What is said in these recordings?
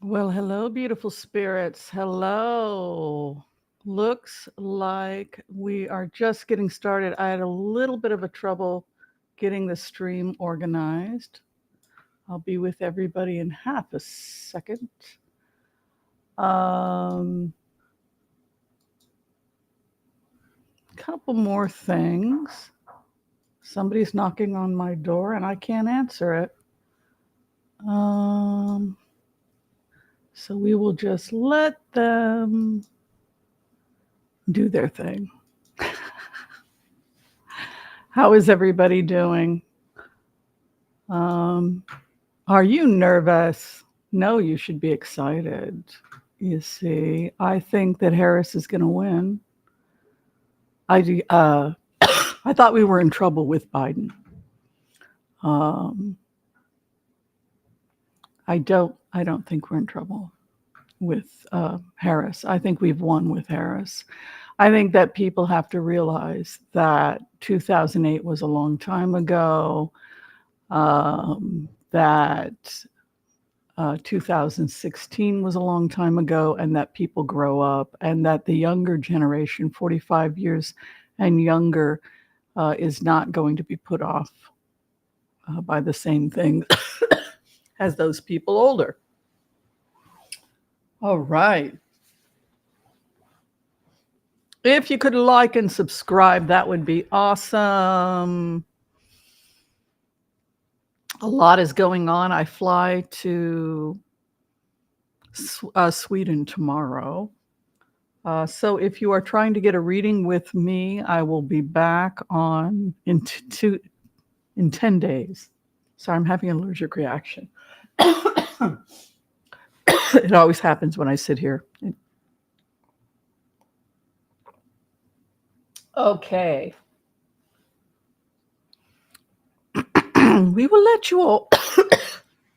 Well, hello, beautiful spirits. Hello. Looks like we are just getting started. I had a little bit of a trouble getting the stream organized. I'll be with everybody in half a second. Couple more things. Somebody's knocking on my door and I can't answer it. So we will just let them do their thing. How is everybody doing? Are you nervous? No, you should be excited. You see, I think that Harris is going to win. I thought we were in trouble with Biden. I don't think we're in trouble with Harris. I think we've won with Harris. I think that people have to realize that 2008 was a long time ago, that 2016 was a long time ago, and that people grow up, and that the younger generation, 45 years and younger, is not going to be put off by the same thing as those people older. All right. If you could like and subscribe, that would be awesome. A lot is going on. I fly to Sweden tomorrow. So if you are trying to get a reading with me, I will be back in 10 days. Sorry, I'm having an allergic reaction. It always happens when I sit here. Okay. We will let you all.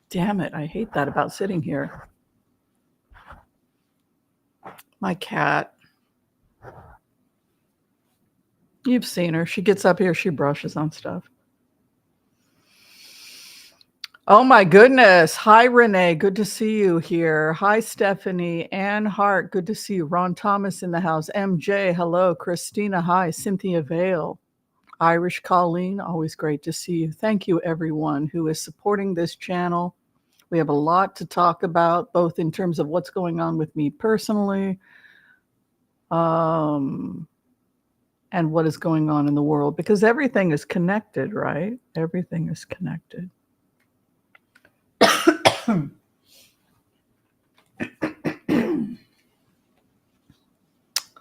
Damn it, I hate that about sitting here. My cat. You've seen her. She gets up here, she brushes on stuff. Oh my goodness. Hi, Renee. Good to see you here. Hi, Stephanie. Ann Hart. Good to see you. Ron Thomas in the house. MJ. Hello. Christina. Hi. Cynthia Vale. Irish Colleen. Always great to see you. Thank you, everyone who is supporting this channel. We have a lot to talk about, both in terms of what's going on with me personally, and what is going on in the world, because everything is connected, right? Everything is connected.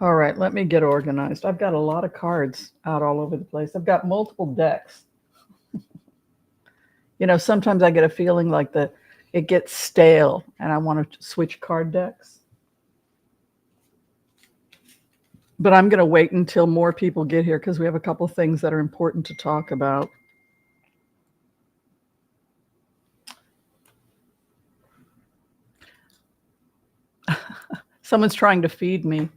All right, let me get organized. I've got a lot of cards out all over the place. I've got multiple decks. Sometimes I get a feeling like it gets stale and I want to switch card decks. But I'm going to wait until more people get here because we have a couple of things that are important to talk about. Someone's trying to feed me.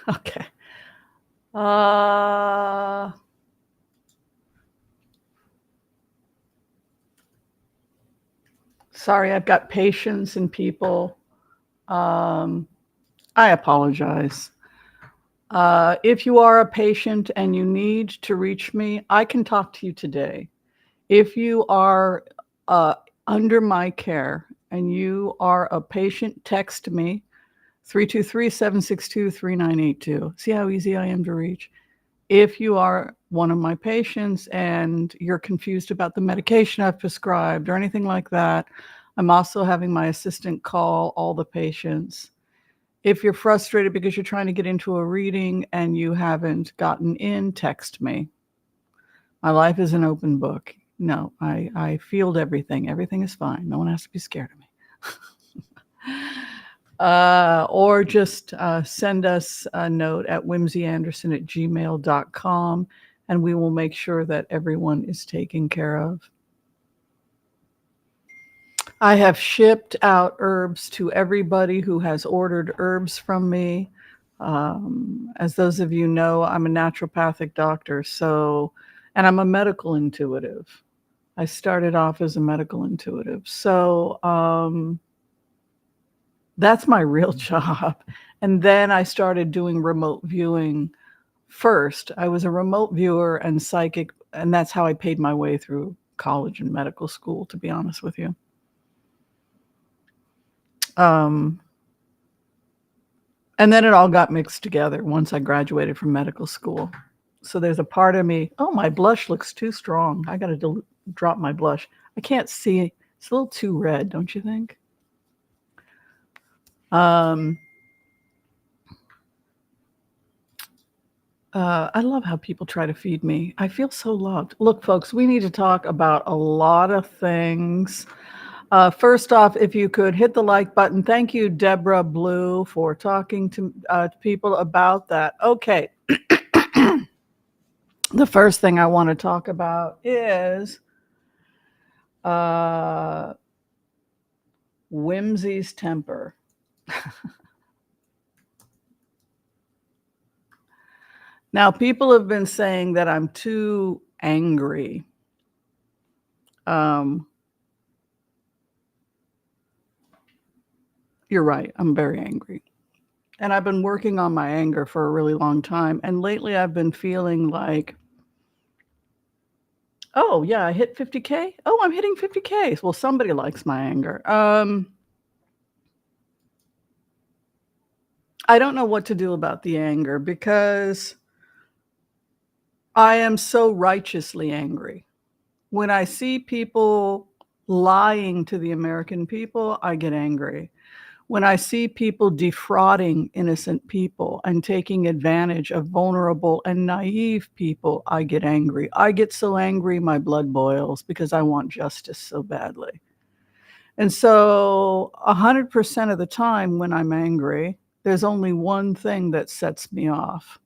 Okay. Sorry, I've got patience in people. I apologize. If you are a patient and you need to reach me, I can talk to you today. If you are under my care and you are a patient, text me, 323-762-3982. See how easy I am to reach? If you are one of my patients and you're confused about the medication I've prescribed or anything like that, I'm also having my assistant call all the patients. If you're frustrated because you're trying to get into a reading and you haven't gotten in, text me. My life is an open book. No, I field everything. Everything is fine. No one has to be scared of me. Or just send us a note at whimsyanderson@gmail.com, and we will make sure that everyone is taken care of. I have shipped out herbs to everybody who has ordered herbs from me. As those of you know, I'm a naturopathic doctor, and I'm a medical intuitive. I started off as a medical intuitive. So that's my real job. And then I started doing remote viewing first. I was a remote viewer and psychic, and that's how I paid my way through college and medical school, to be honest with you. And then it all got mixed together once I graduated from medical school. So there's a part of me, oh, my blush looks too strong. I got to drop my blush. I can't see. It's a little too red, don't you think? I love how people try to feed me. I feel so loved. Look, folks, we need to talk about a lot of things. First off, if you could hit the like button. Thank you, Deborah Blue, for talking to people about that. Okay. The first thing I want to talk about is Whimsy's temper. Now, people have been saying that I'm too angry. You're right. I'm very angry. And I've been working on my anger for a really long time. And lately I've been feeling like, oh, yeah, I hit 50K. Oh, I'm hitting 50K. Well, somebody likes my anger. I don't know what to do about the anger because I am so righteously angry. When I see people lying to the American people, I get angry. When I see people defrauding innocent people and taking advantage of vulnerable and naive people, I get angry. I get so angry, my blood boils because I want justice so badly. And so 100% of the time when I'm angry, there's only one thing that sets me off.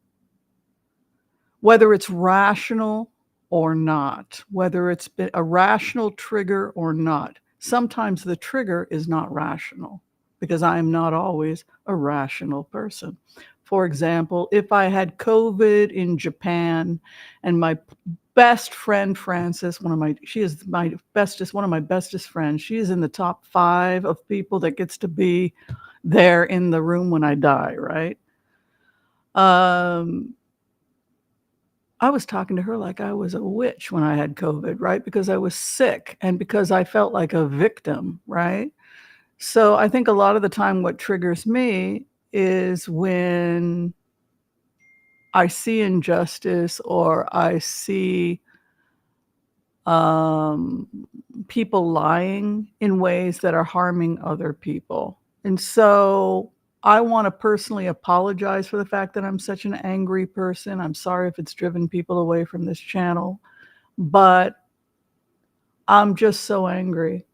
Whether it's rational or not, whether it's been a rational trigger or not. Sometimes the trigger is not rational because I am not always a rational person. For example, if I had COVID in Japan and my best friend Frances, one of my bestest friends, she is in the top 5 of people that gets to be there in the room when I die, right? I was talking to her like I was a witch when I had COVID, right? Because I was sick and because I felt like a victim, right? So I think a lot of the time what triggers me is when I see injustice or I see people lying in ways that are harming other people. And so I want to personally apologize for the fact that I'm such an angry person. I'm sorry if it's driven people away from this channel, but I'm just so angry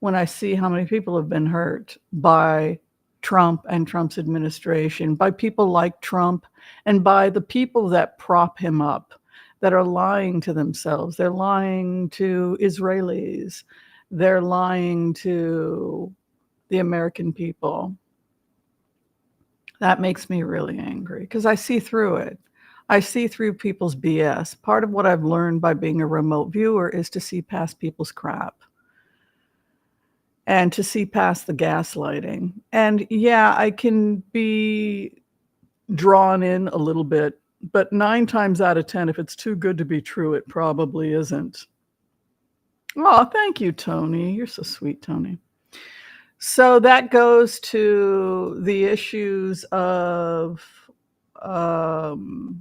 when I see how many people have been hurt by Trump and Trump's administration, by people like Trump, and by the people that prop him up, that are lying to themselves. They're lying to Israelis. They're lying to the American people. That makes me really angry because I see through it. I see through people's BS. Part of what I've learned by being a remote viewer is to see past people's crap and to see past the gaslighting. And yeah, I can be drawn in a little bit, but 9 times out of 10, if it's too good to be true, it probably isn't. Oh, thank you, Tony. You're so sweet, Tony. So that goes to the issues of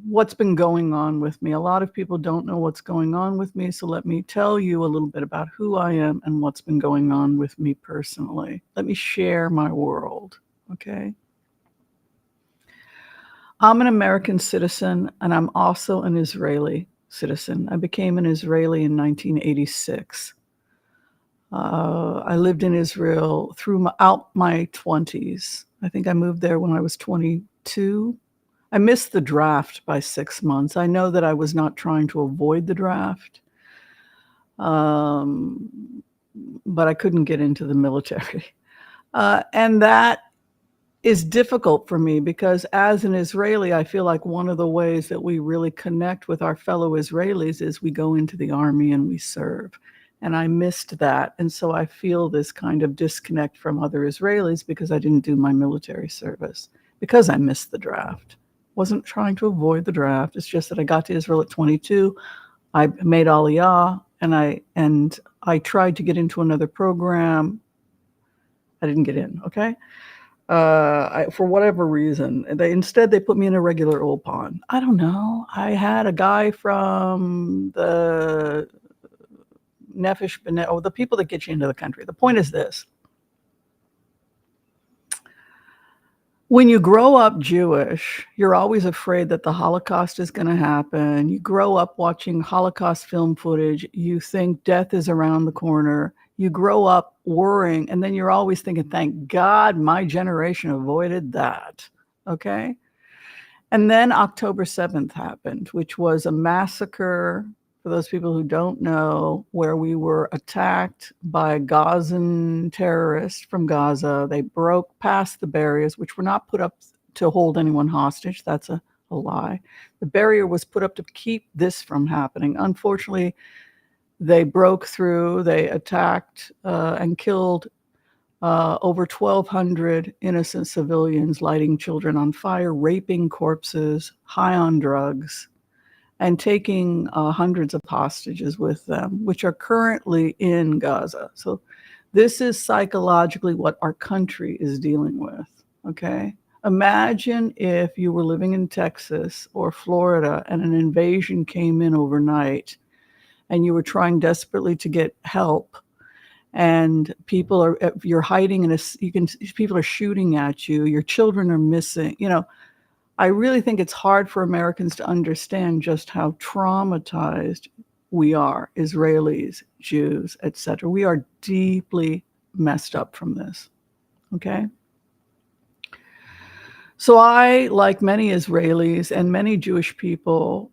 what's been going on with me. A lot of people don't know what's going on with me, so let me tell you a little bit about who I am and what's been going on with me personally. Let me share my world, okay? I'm an American citizen, and I'm also an Israeli citizen. I became an Israeli in 1986. I lived in Israel throughout my 20s. I think I moved there when I was 22. I missed the draft by 6 months. I know that I was not trying to avoid the draft, but I couldn't get into the military. And that is difficult for me because as an Israeli, I feel like one of the ways that we really connect with our fellow Israelis is we go into the army and we serve. And I missed that. And so I feel this kind of disconnect from other Israelis because I didn't do my military service, because I missed the draft. Wasn't trying to avoid the draft. It's just that I got to Israel at 22. I made Aliyah and I tried to get into another program. I didn't get in, okay? For whatever reason, they put me in a regular Ulpan. I don't know. I had a guy from the Nefesh B'nai, the people that get you into the country. The point is this. When you grow up Jewish, you're always afraid that the Holocaust is going to happen. You grow up watching Holocaust film footage. You think death is around the corner. You grow up worrying, and then you're always thinking, thank God my generation avoided that, okay? And then October 7th happened, which was a massacre, for those people who don't know, where we were attacked by Gazan terrorists from Gaza. They broke past the barriers, which were not put up to hold anyone hostage. That's a lie. The barrier was put up to keep this from happening. Unfortunately, they broke through, they attacked and killed over 1,200 innocent civilians, lighting children on fire, raping corpses, high on drugs, and taking hundreds of hostages with them, which are currently in Gaza. So this is psychologically what our country is dealing with, okay? Imagine if you were living in Texas or Florida and an invasion came in overnight and you were trying desperately to get help, and you're hiding people are shooting at you, your children are missing. I really think it's hard for Americans to understand just how traumatized we are, Israelis, Jews, etc. We are deeply messed up from this, okay? So I, like many Israelis and many Jewish people,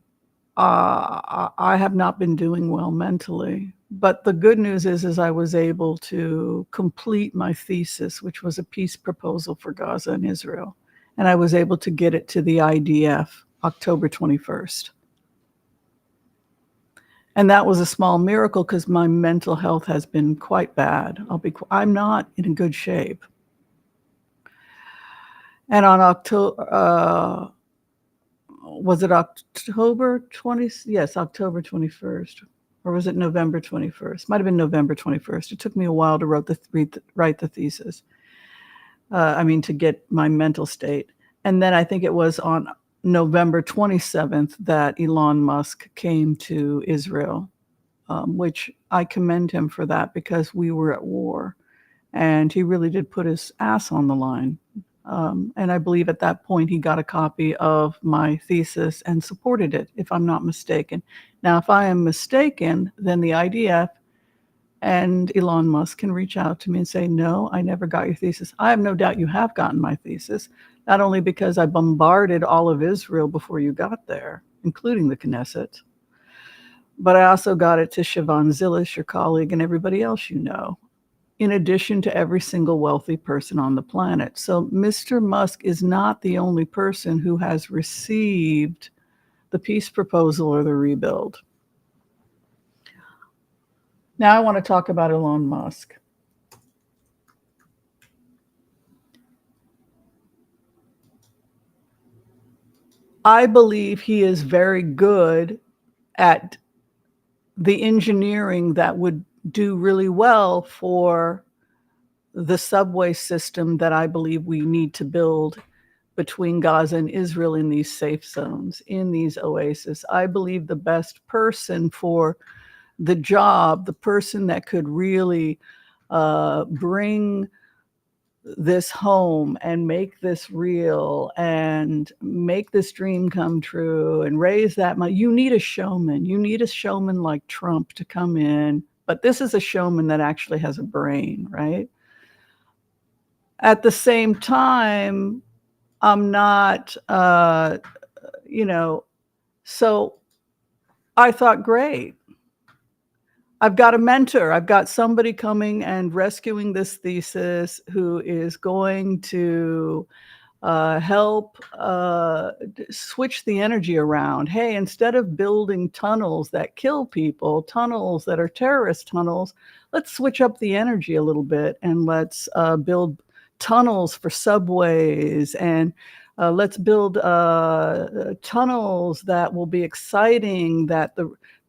I have not been doing well mentally. But the good news is I was able to complete my thesis, which was a peace proposal for Gaza and Israel. And I was able to get it to the IDF October 21st. And that was a small miracle because my mental health has been quite bad. I'm not in good shape. And on October, was it October 20th? Yes, October 21st. Or was it November 21st? Might have been November 21st. It took me a while to write the thesis. To get my mental state. And then I think it was on November 27th that Elon Musk came to Israel, which I commend him for that because we were at war. And he really did put his ass on the line. And I believe at that point he got a copy of my thesis and supported it, if I'm not mistaken. Now, if I am mistaken, then the IDF and Elon Musk can reach out to me and say, no, I never got your thesis. I have no doubt you have gotten my thesis, not only because I bombarded all of Israel before you got there, including the Knesset, but I also got it to Siobhan Zillis, your colleague, and everybody else you know, in addition to every single wealthy person on the planet. So Mr. Musk is not the only person who has received the peace proposal or the rebuild. Now I want to talk about Elon Musk. I believe he is very good at the engineering that would do really well for the subway system that I believe we need to build between Gaza and Israel in these safe zones, in these oases. I believe the best person for the job, the person that could really bring this home and make this real and make this dream come true and raise that money. You need a showman. You need a showman like Trump to come in, But this is a showman that actually has a brain, right? At the same time, I'm not, so I thought, great. I've got a mentor. I've got somebody coming and rescuing this thesis who is going to help switch the energy around. Hey, instead of building tunnels that kill people, tunnels that are terrorist tunnels, let's switch up the energy a little bit and let's build tunnels for subways, and let's build tunnels that will be exciting, that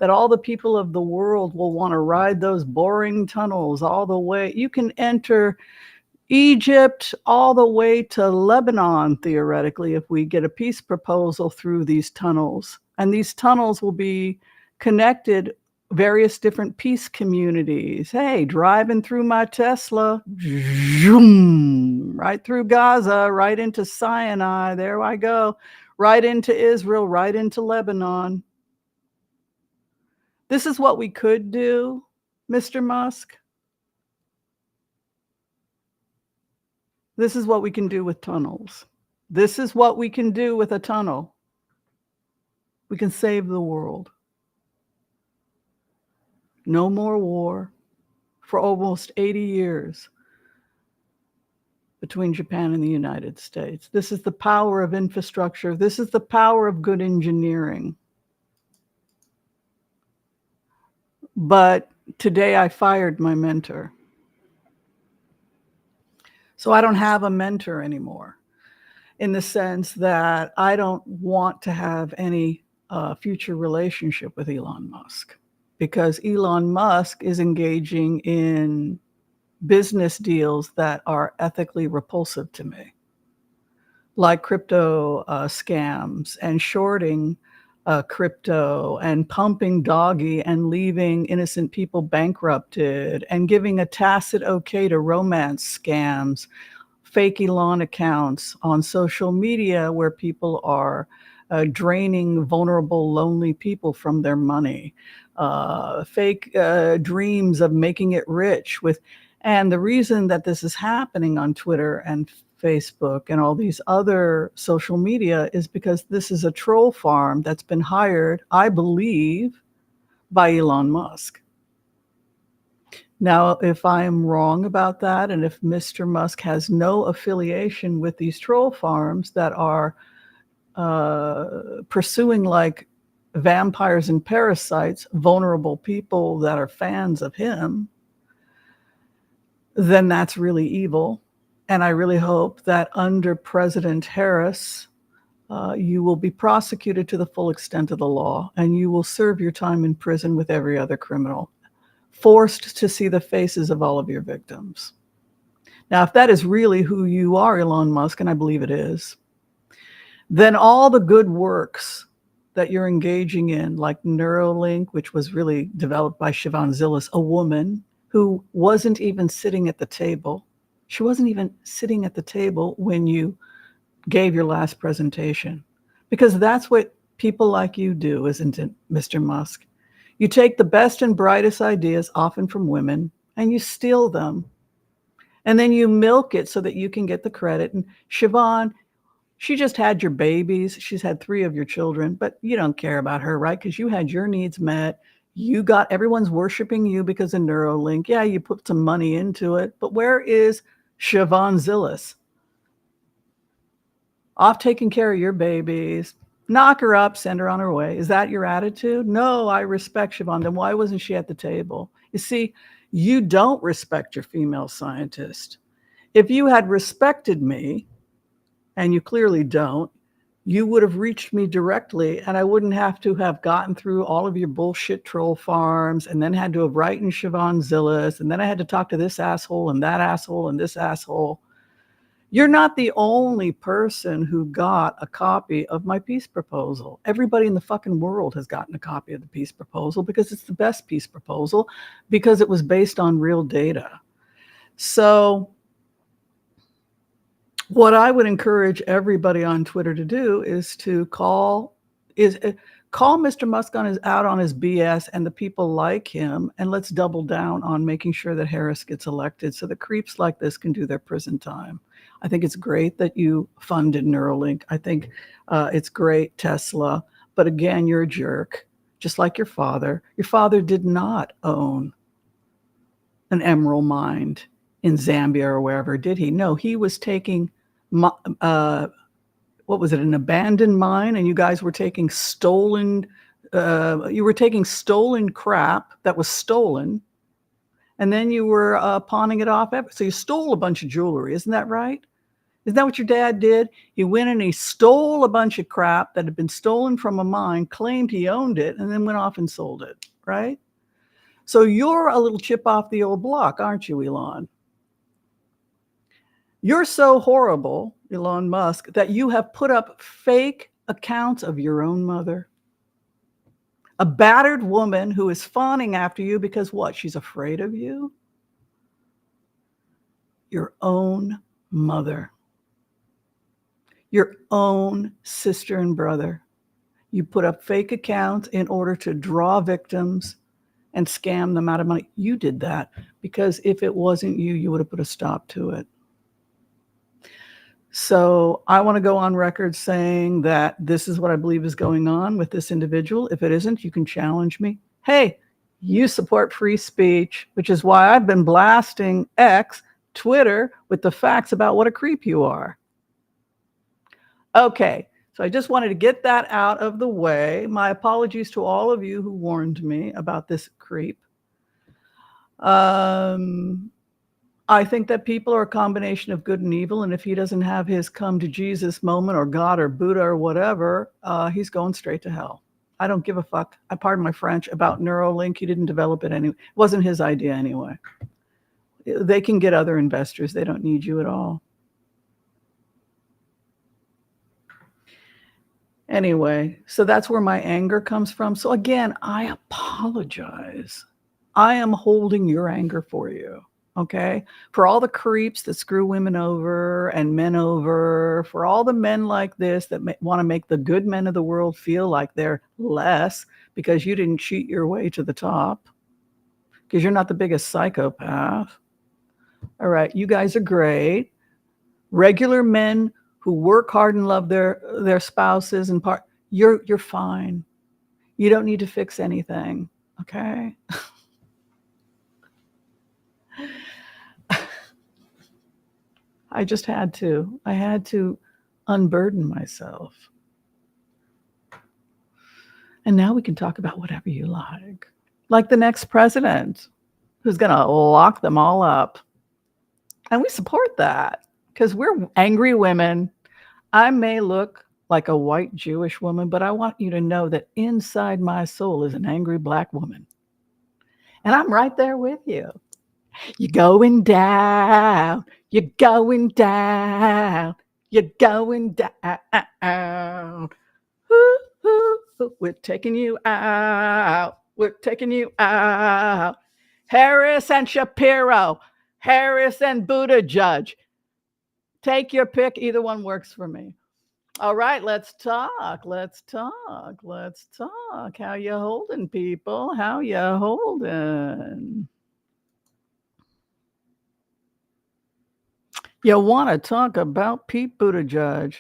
all the people of the world will want to ride those boring tunnels all the way. You can enter Egypt all the way to Lebanon, theoretically, if we get a peace proposal through these tunnels. And these tunnels will be connected various different peace communities. Hey, driving through my Tesla, zoom, right through Gaza, right into Sinai. There I go. Right into Israel, right into Lebanon. This is what we could do, Mr. Musk. This is what we can do with tunnels. This is what we can do with a tunnel. We can save the world. No more war for almost 80 years between Japan and the United States. This is the power of infrastructure. This is the power of good engineering. But today I fired my mentor. So I don't have a mentor anymore, in the sense that I don't want to have any future relationship with Elon Musk, because Elon Musk is engaging in business deals that are ethically repulsive to me, like crypto scams and shorting crypto and pumping doggy and leaving innocent people bankrupted and giving a tacit okay to romance scams, fake Elon accounts on social media where people are draining vulnerable, lonely people from their money, fake dreams of making it rich with. And the reason that this is happening on Twitter and Facebook and all these other social media is because this is a troll farm that's been hired, I believe, by Elon Musk. Now, if I am wrong about that, and if Mr. Musk has no affiliation with these troll farms that are pursuing, like vampires and parasites, vulnerable people that are fans of him, then that's really evil. And I really hope that under President Harris, you will be prosecuted to the full extent of the law, and you will serve your time in prison with every other criminal, forced to see the faces of all of your victims. Now, if that is really who you are, Elon Musk, and I believe it is, then all the good works that you're engaging in, like Neuralink, which was really developed by Siobhan Zillis, a woman who wasn't even sitting at the table. She wasn't even sitting at the table when you gave your last presentation, because that's what people like you do, isn't it, Mr. Musk? You take the best and brightest ideas, often from women, and you steal them. And then you milk it so that you can get the credit. And Siobhan, she just had your babies. She's had 3 of your children, but you don't care about her, right? Because you had your needs met. Everyone's worshiping you because of Neuralink. Yeah, you put some money into it, but where is Siobhan Zillis? Off taking care of your babies. Knock her up, send her on her way. Is that your attitude? No, I respect Siobhan. Then why wasn't she at the table? You see, you don't respect your female scientist. If you had respected me, and you clearly don't, you would have reached me directly, and I wouldn't have to have gotten through all of your bullshit troll farms and then had to have written Siobhan Zillis, and then I had to talk to this asshole and that asshole and this asshole. You're not the only person who got a copy of my peace proposal. Everybody in the fucking world has gotten a copy of the peace proposal because it's the best peace proposal, because it was based on real data. So what I would encourage everybody on Twitter to do is to call Call Mr. Musk out on his BS and the people like him, and let's double down on making sure that Harris gets elected so that creeps like this can do their prison time. I think it's great that you funded Neuralink. I think it's great, Tesla. But again, you're a jerk, just like your father. Your father did not own an emerald mine in Zambia or wherever, did he? No, he was taking what was it, an abandoned mine, and you guys were taking stolen crap that was stolen, and then you were pawning it off. So you stole a bunch of jewelry, isn't that right? Isn't that what your dad did? He went and he stole a bunch of crap that had been stolen from a mine, claimed he owned it, and then went off and sold it, right? So you're a little chip off the old block, aren't you, Elon? You're so horrible, Elon Musk, that you have put up fake accounts of your own mother. A battered woman who is fawning after you because what? She's afraid of you? Your own mother. Your own sister and brother. You put up fake accounts in order to draw victims and scam them out of money. You did that because if it wasn't you, you would have put a stop to it. So I want to go on record saying that this is what I believe is going on with this individual. If it isn't, you can challenge me. Hey, you support free speech, which is why I've been blasting X, Twitter, with the facts about what a creep you are. Okay, so I just wanted to get that out of the way. My apologies to all of you who warned me about this creep. I think that people are a combination of good and evil, and if he doesn't have his come to Jesus moment or God or Buddha or whatever, he's going straight to hell. I don't give a fuck. I pardon my French about Neuralink. He didn't develop it anyway. It wasn't his idea anyway. They can get other investors. They don't need you at all. Anyway, so that's where my anger comes from. So again, I apologize. I am holding your anger for you. Okay, for all the creeps that screw women over and men over, for all the men like this that want to make the good men of the world feel like they're less because you didn't cheat your way to the top, because you're not the biggest psychopath. All right, you guys are great. Regular men who work hard and love their spouses and you're fine. You don't need to fix anything. Okay. I just had to. I had to unburden myself. And now we can talk about whatever you like the next president who's going to lock them all up. And we support that because we're angry women. I may look like a white Jewish woman, but I want you to know that inside my soul is an angry black woman. And I'm right there with you. You're going down. You're going down. You're going down. Ooh, ooh, ooh. We're taking you out. We're taking you out. Harris and Shapiro. Harris and Buttigieg. Take your pick. Either one works for me. All right, let's talk. Let's talk. Let's talk. How you holding, people? How you holding? You want to talk about Pete Buttigieg?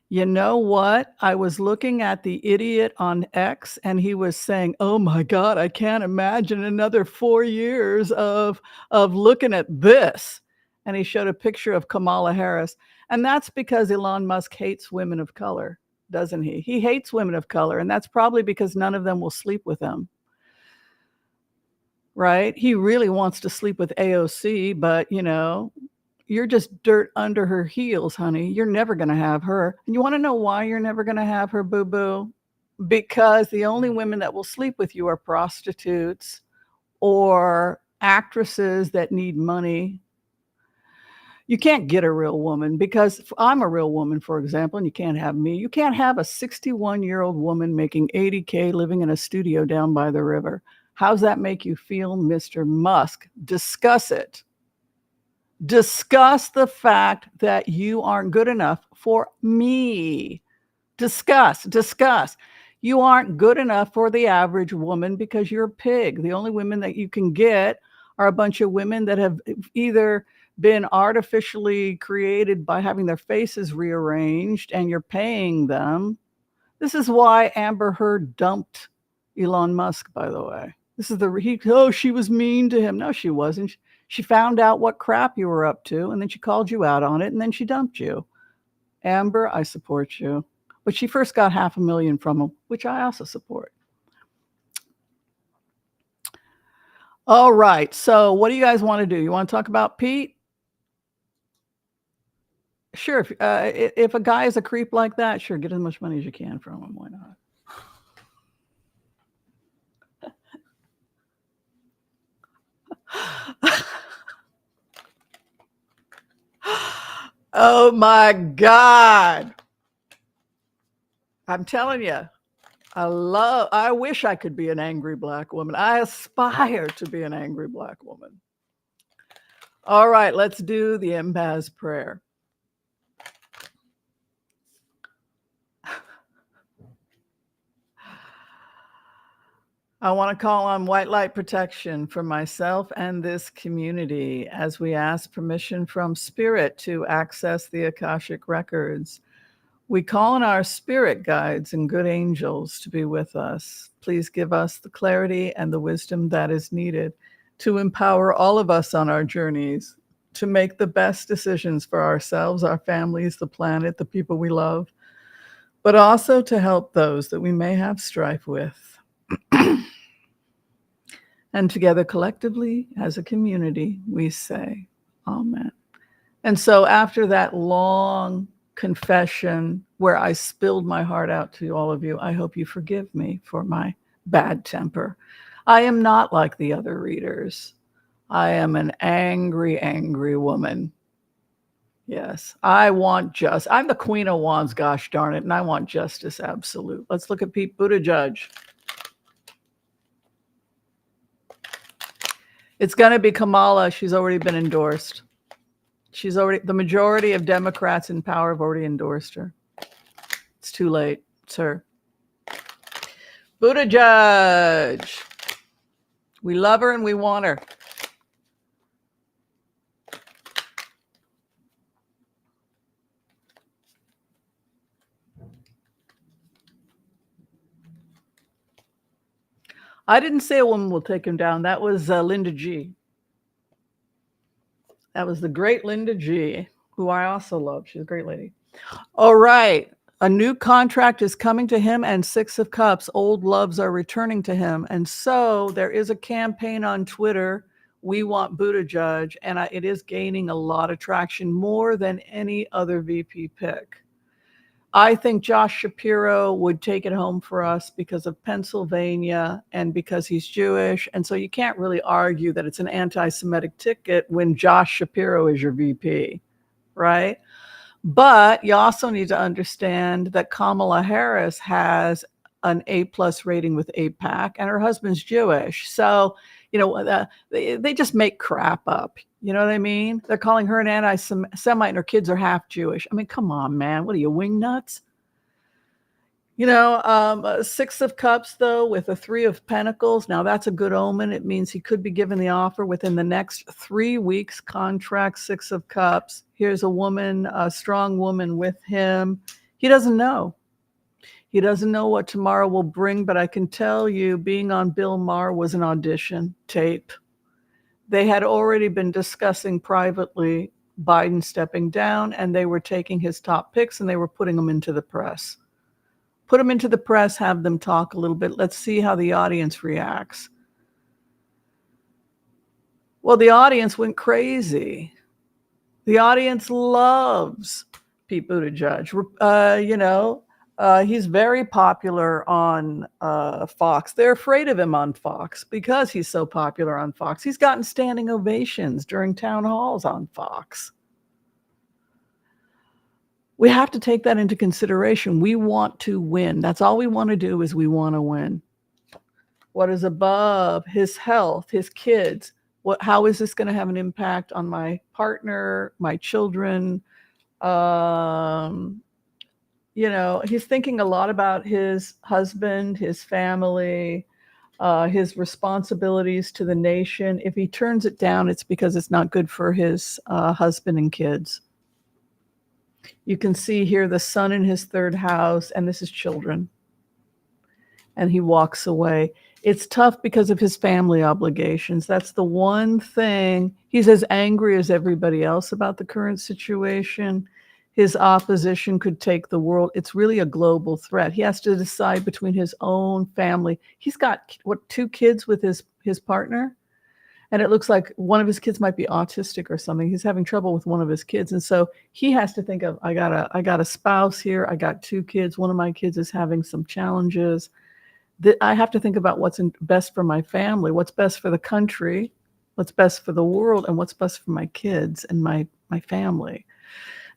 You know what? I was looking at the idiot on X and he was saying, oh my God, I can't imagine another 4 years of looking at this. And he showed a picture of Kamala Harris. And that's because Elon Musk hates women of color, doesn't he? He hates women of color. And that's probably because none of them will sleep with him. Right? He really wants to sleep with AOC, but you know, you're just dirt under her heels, honey. You're never going to have her. And you want to know why you're never going to have her, boo-boo? Because the only women that will sleep with you are prostitutes or actresses that need money. You can't get a real woman because I'm a real woman, for example, and you can't have me. You can't have a 61-year-old woman making $80K living in a studio down by the river. How's that make you feel, Mr. Musk? Discuss it. Discuss the fact that you aren't good enough for me. Discuss. You aren't good enough for the average woman because you're a pig. The only women that you can get are a bunch of women that have either been artificially created by having their faces rearranged and you're paying them. This is why Amber Heard dumped Elon Musk, by the way. This is she was mean to him. No, she wasn't. She found out what crap you were up to, and then she called you out on it, and then she dumped you. Amber, I support you. But she first got $500,000 from him, which I also support. All right. So what do you guys want to do? You want to talk about Pete? Sure. If a guy is a creep like that, sure, get as much money as you can from him. Why not? Oh my God. I'm telling you, I wish I could be an angry black woman. I aspire to be an angry black woman. All right, let's do the Mbaz prayer. I want to call on white light protection for myself and this community as we ask permission from Spirit to access the Akashic records. We call on our spirit guides and good angels to be with us. Please give us the clarity and the wisdom that is needed to empower all of us on our journeys to make the best decisions for ourselves, our families, the planet, the people we love, but also to help those that we may have strife with. And together collectively as a community, we say, Amen. And so after that long confession where I spilled my heart out to all of you, I hope you forgive me for my bad temper. I am not like the other readers. I am an angry, angry woman. Yes, I'm the Queen of Wands, gosh darn it, and I want justice absolute. Let's look at Pete Buttigieg. It's going to be Kamala. She's already been endorsed. The majority of Democrats in power have already endorsed her. It's too late. It's her. Buttigieg. We love her and we want her. I didn't say a woman will take him down. That was Linda G. That was the great Linda G, who I also love. She's a great lady. All right. A new contract is coming to him and Six of Cups. Old loves are returning to him. And so there is a campaign on Twitter. We want Buttigieg. And it is gaining a lot of traction, more than any other VP pick. I think Josh Shapiro would take it home for us because of Pennsylvania and because he's Jewish. And so you can't really argue that it's an anti-Semitic ticket when Josh Shapiro is your VP, right? But you also need to understand that Kamala Harris has an A+ rating with AIPAC and her husband's Jewish. So, they just make crap up. You know what I mean? They're calling her an anti-Semite and her kids are half Jewish. I mean, come on, man. What are you, wing nuts? Six of Cups, though, with a Three of Pentacles. Now, that's a good omen. It means he could be given the offer within the next 3 weeks. Contract, Six of Cups. Here's a woman, a strong woman with him. He doesn't know. He doesn't know what tomorrow will bring, but I can tell you being on Bill Maher was an audition tape. They had already been discussing privately Biden stepping down, and they were taking his top picks and they were putting them into the press. Put them into the press, have them talk a little bit. Let's see how the audience reacts. Well, the audience went crazy. The audience loves Pete Buttigieg. He's very popular on Fox. They're afraid of him on Fox because he's so popular on Fox. He's gotten standing ovations during town halls on Fox. We have to take that into consideration. We want to win. That's all we want to do is we want to win. What is above? His health, his kids. How is this going to have an impact on my partner, my children? he's thinking a lot about his husband, his family, his responsibilities to the nation. If he turns it down, it's because it's not good for his husband and kids. You can see here the sun in his third house, and this is children. And he walks away. It's tough because of his family obligations. That's the one thing. He's as angry as everybody else about the current situation. His opposition could take the world. It's really a global threat. He has to decide between his own family. He's got, 2 kids with his partner? And it looks like one of his kids might be autistic or something. He's having trouble with one of his kids. And so he has to think of, I got a spouse here. I got 2 kids. One of my kids is having some challenges. I have to think about what's best for my family, what's best for the country, what's best for the world, and what's best for my kids and my family.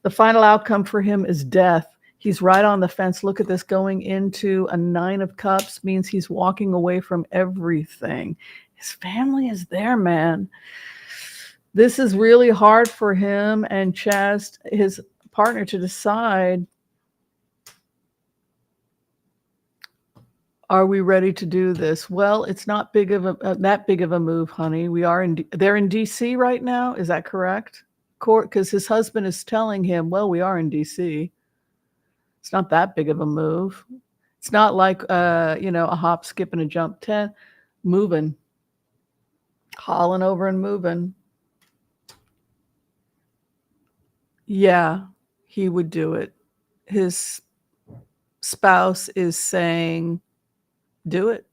The final outcome for him is death. He's right on the fence. Look at this. Going into a 9 of Cups means he's walking away from everything. His family is there, man. This is really hard for him and Chaz, his partner, to decide. Are we ready to do this? Well, it's not that big of a move, honey. They're in DC right now. Is that correct? Because his husband is telling him, well, we are in DC. It's not that big of a move. It's not like, a hop, skip, and a jump 10. Moving. Hauling over and moving. Yeah, he would do it. His spouse is saying, do it.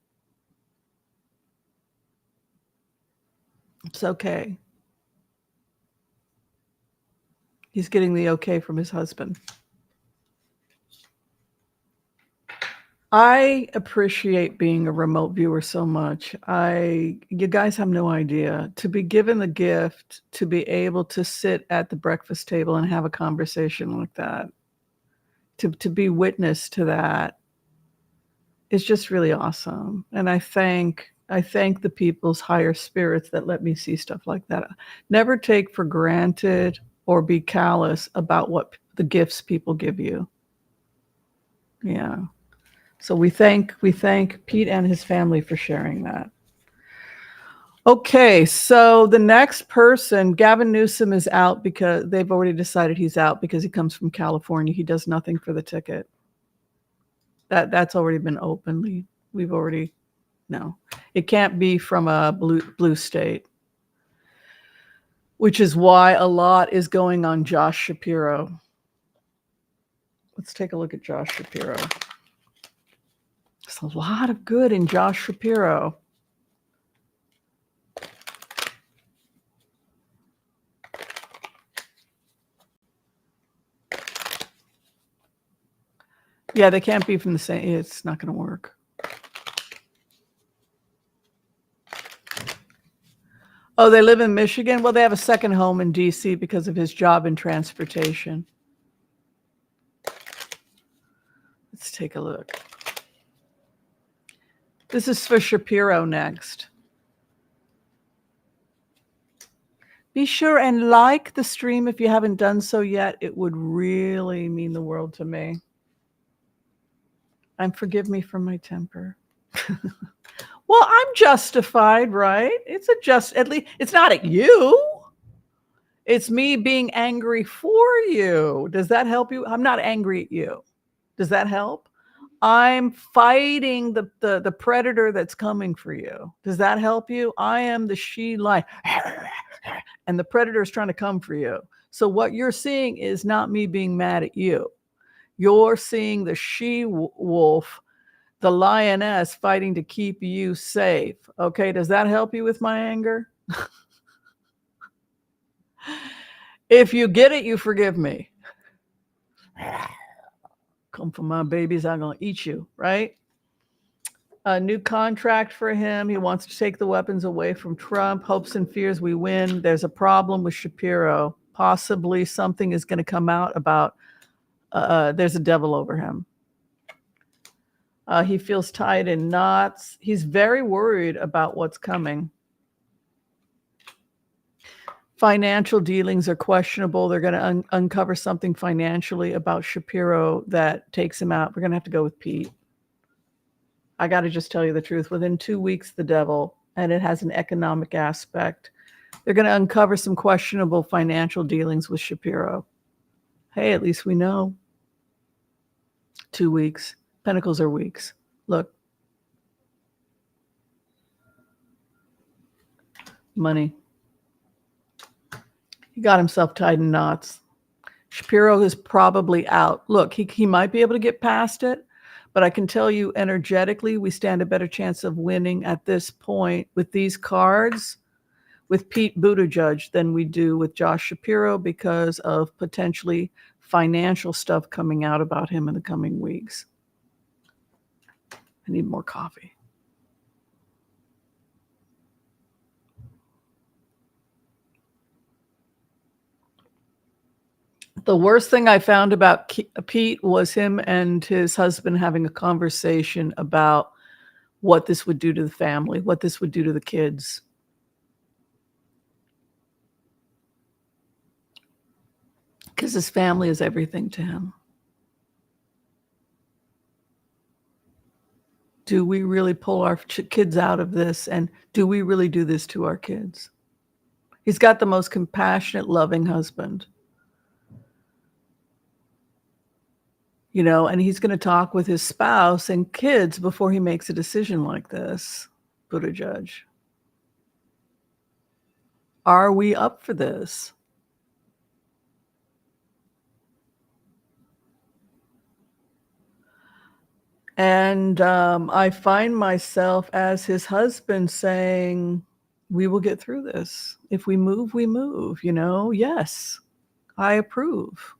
It's okay. He's getting the okay from his husband. I appreciate being a remote viewer so much. You guys have no idea. To be given the gift to be able to sit at the breakfast table and have a conversation like that, to be witness to that, is just really awesome. And I thank the people's higher spirits that let me see stuff like that. Never take for granted or be callous about what the gifts people give you. Yeah. So we thank Pete and his family for sharing that. Okay, so the next person, Gavin Newsom, is out because they've already decided he's out because he comes from California. He does nothing for the ticket. That's already been openly. No. It can't be from a blue state, which is why a lot is going on Josh Shapiro. Let's take a look at Josh Shapiro. There's a lot of good in Josh Shapiro. Yeah, they can't be from the same. It's not going to work. Oh, they live in Michigan? Well, they have a second home in D.C. because of his job in transportation. Let's take a look. This is for Shapiro next. Be sure and like the stream if you haven't done so yet. It would really mean the world to me. And forgive me for my temper. Well, I'm justified, right? At least it's not at you. It's me being angry for you. Does that help you? I'm not angry at you. Does that help? I'm fighting the predator that's coming for you. Does that help you? I am the she lion, and the predator is trying to come for you. So what you're seeing is not me being mad at you. You're seeing the she wolf, the lioness, fighting to keep you safe. Okay, does that help you with my anger? If you get it, you forgive me. Come for my babies, I'm going to eat you, right? A new contract for him. He wants to take the weapons away from Trump. Hopes and fears we win. There's a problem with Shapiro. Possibly something is going to come out about there's a devil over him. He feels tied in knots. He's very worried about what's coming. Financial dealings are questionable. They're going to uncover something financially about Shapiro that takes him out. We're going to have to go with Pete. I got to just tell you the truth. Within 2 weeks, the devil, and it has an economic aspect. They're going to uncover some questionable financial dealings with Shapiro. Hey, at least we know. 2 weeks. Pentacles are weeks. Look. Money. He got himself tied in knots. Shapiro is probably out. Look, he might be able to get past it, but I can tell you energetically, we stand a better chance of winning at this point with these cards with Pete Buttigieg than we do with Josh Shapiro because of potentially financial stuff coming out about him in the coming weeks. I need more coffee. The worst thing I found about Pete was him and his husband having a conversation about what this would do to the family, what this would do to the kids. Because his family is everything to him. Do we really pull our kids out of this? And do we really do this to our kids? He's got the most compassionate, loving husband. You know, and he's going to talk with his spouse and kids before he makes a decision like this, Buttigieg. Are we up for this? And I find myself as his husband saying, we will get through this. If we move, we move, you know? Yes, I approve.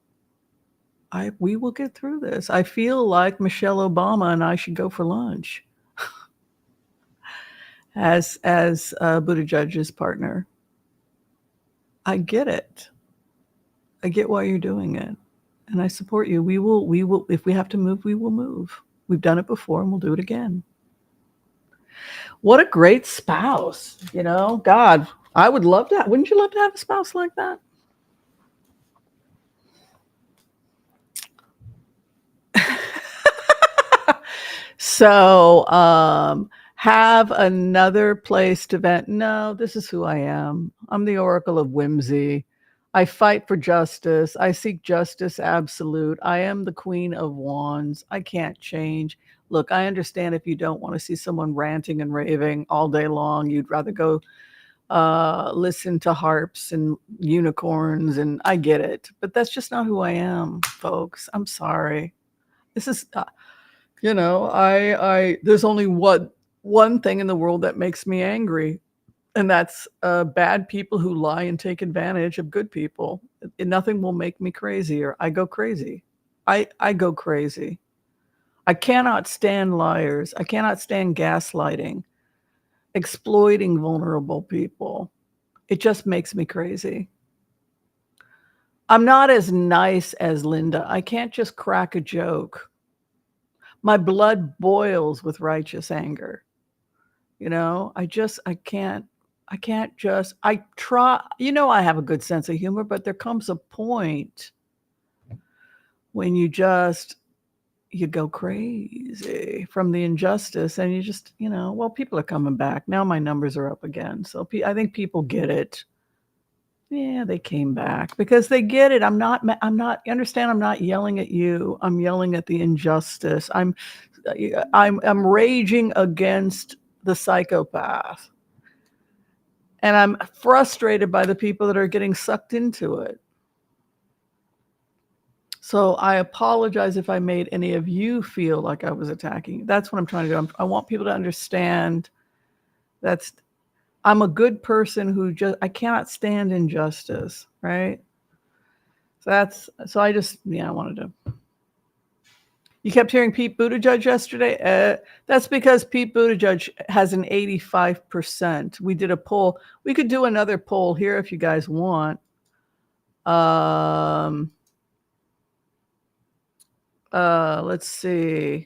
We will get through this. I feel like Michelle Obama and I should go for lunch as Buttigieg's partner. I get it. I get why you're doing it. And I support you. We will, if we have to move, we will move. We've done it before and we'll do it again. What a great spouse, you know? God, I would love that. Wouldn't you love to have a spouse like that? So, have another place to vent. No, this is who I am. I'm the Oracle of Whimsy. I fight for justice. I seek justice absolute. I am the Queen of Wands. I can't change. Look, I understand if you don't want to see someone ranting and raving all day long. You'd rather go listen to harps and unicorns, and I get it. But that's just not who I am, folks. I'm sorry. This is... you know, I there's only one thing in the world that makes me angry, and that's bad people who lie and take advantage of good people. And nothing will make me crazier. I go crazy. I go crazy. I cannot stand liars. I cannot stand gaslighting, exploiting vulnerable people. It just makes me crazy. I'm not as nice as Linda. I can't just crack a joke. My blood boils with righteous anger. You know, I can't just, I try, you know, I have a good sense of humor, but there comes a point when you go crazy from the injustice and you just, you know, well, people are coming back. Now my numbers are up again. So I think people get it. Yeah, they came back because they get it. I'm not, you understand, I'm not yelling at you. I'm yelling at the injustice. I'm raging against the psychopath. And I'm frustrated by the people that are getting sucked into it. So I apologize if I made any of you feel like I was attacking you. That's what I'm trying to do. I want people to understand I'm a good person who I cannot stand injustice, right? So I wanted to. You kept hearing Pete Buttigieg yesterday. That's because Pete Buttigieg has an 85%. We did a poll. We could do another poll here if you guys want. Let's see.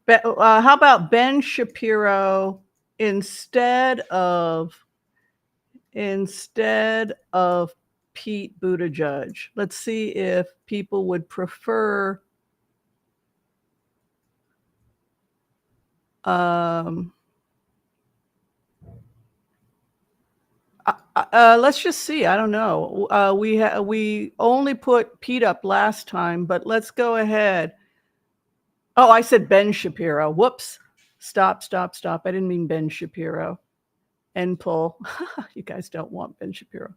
How about Ben Shapiro instead of Pete Buttigieg? Let's see if people would prefer let's just see. I don't know. We only put Pete up last time, but let's go ahead. Oh, I said Ben Shapiro. Whoops. Stop. I didn't mean Ben Shapiro. End poll. You guys don't want Ben Shapiro.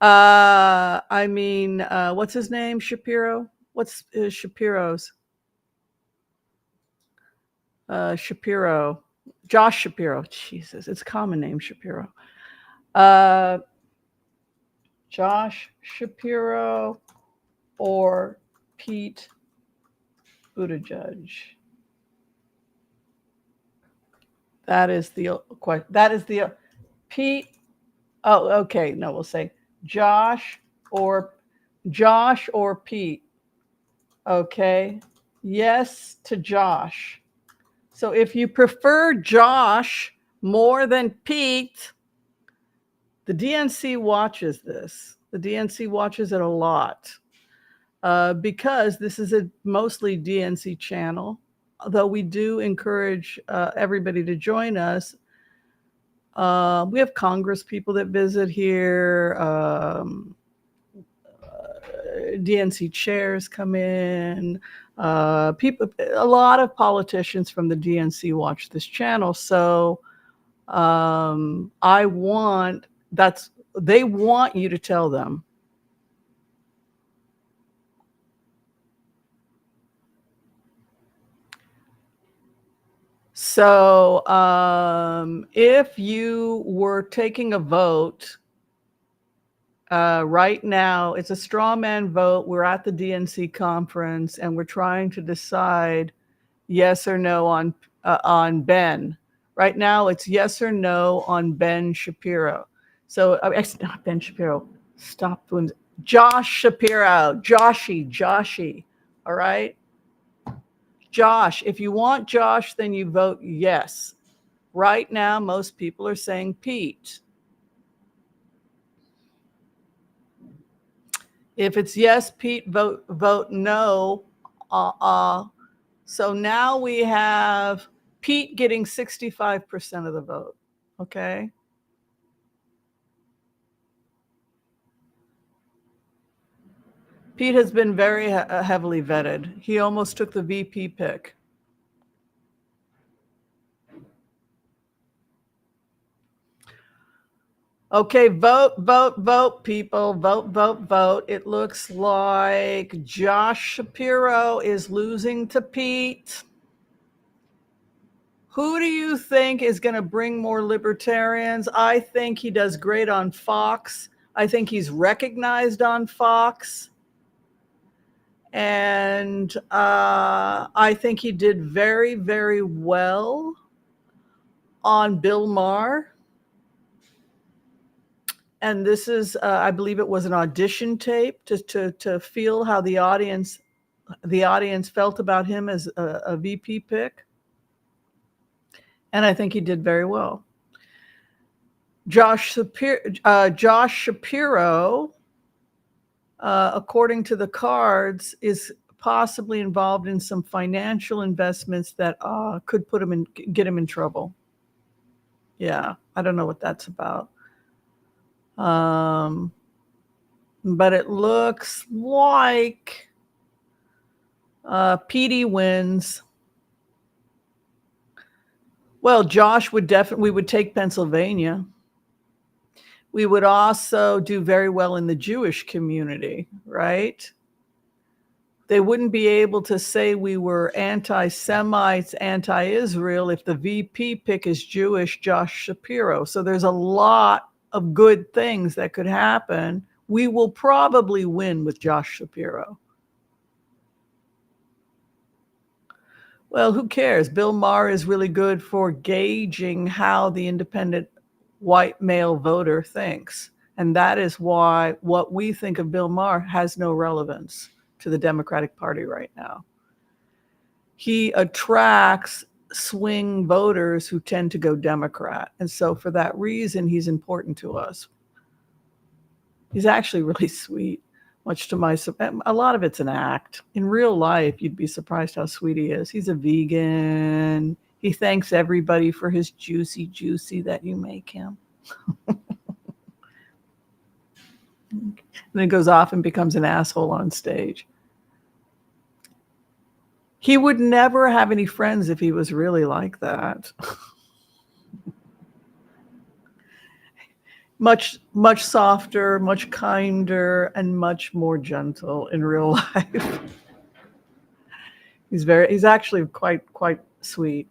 I mean, what's his name? Shapiro? What's Shapiro's? Shapiro. Josh Shapiro. Jesus, it's a common name, Shapiro. Josh Shapiro or Pete Buttigieg? That is the Pete. Oh, okay. No, we'll say Josh or Pete. Okay. Yes to Josh. So if you prefer Josh more than Pete, the DNC watches this. The DNC watches it a lot because this is a mostly DNC channel, though we do encourage everybody to join us. We have Congress people that visit here. DNC chairs come in. A lot of politicians from the DNC watch this channel. So they want you to tell them. So if you were taking a vote right now, it's a straw man vote. We're at the DNC conference and we're trying to decide yes or no on Ben. Right now, it's yes or no on Ben Shapiro. So not Ben Shapiro. Stop doing Josh Shapiro. Joshy. All right. Josh. If you want Josh, then you vote yes. Right now, most people are saying Pete. If it's yes, Pete, vote no. So now we have Pete getting 65% of the vote. Okay. Pete has been very heavily vetted. He almost took the VP pick. Okay, vote, people. Vote. It looks like Josh Shapiro is losing to Pete. Who do you think is going to bring more libertarians? I think he does great on Fox. I think he's recognized on Fox. And I think he did very, very well on Bill Maher. And this is, I believe it was an audition tape to feel how the audience felt about him as a VP pick. And I think he did very well. Josh Shapiro, according to the cards, is possibly involved in some financial investments that could get him in trouble. Yeah, I don't know what that's about. But it looks like PD wins. Well, Josh we would take Pennsylvania. We would also do very well in the Jewish community, right? They wouldn't be able to say we were anti-Semites, anti-Israel if the VP pick is Jewish, Josh Shapiro. So there's a lot of good things that could happen. We will probably win with Josh Shapiro. Well, who cares? Bill Maher is really good for gauging how the independent white male voter thinks. And that is why what we think of Bill Maher has no relevance to the Democratic Party right now. he attracts swing voters who tend to go Democrat. And so for that reason, he's important to us. He's actually really sweet, much to my, a lot of it's an act. In real life, you'd be surprised how sweet he is. He's a vegan. He thanks everybody for his juicy that you make him. And then goes off and becomes an asshole on stage. He would never have any friends if he was really like that. Much softer, much kinder, and much more gentle in real life. He's actually quite sweet.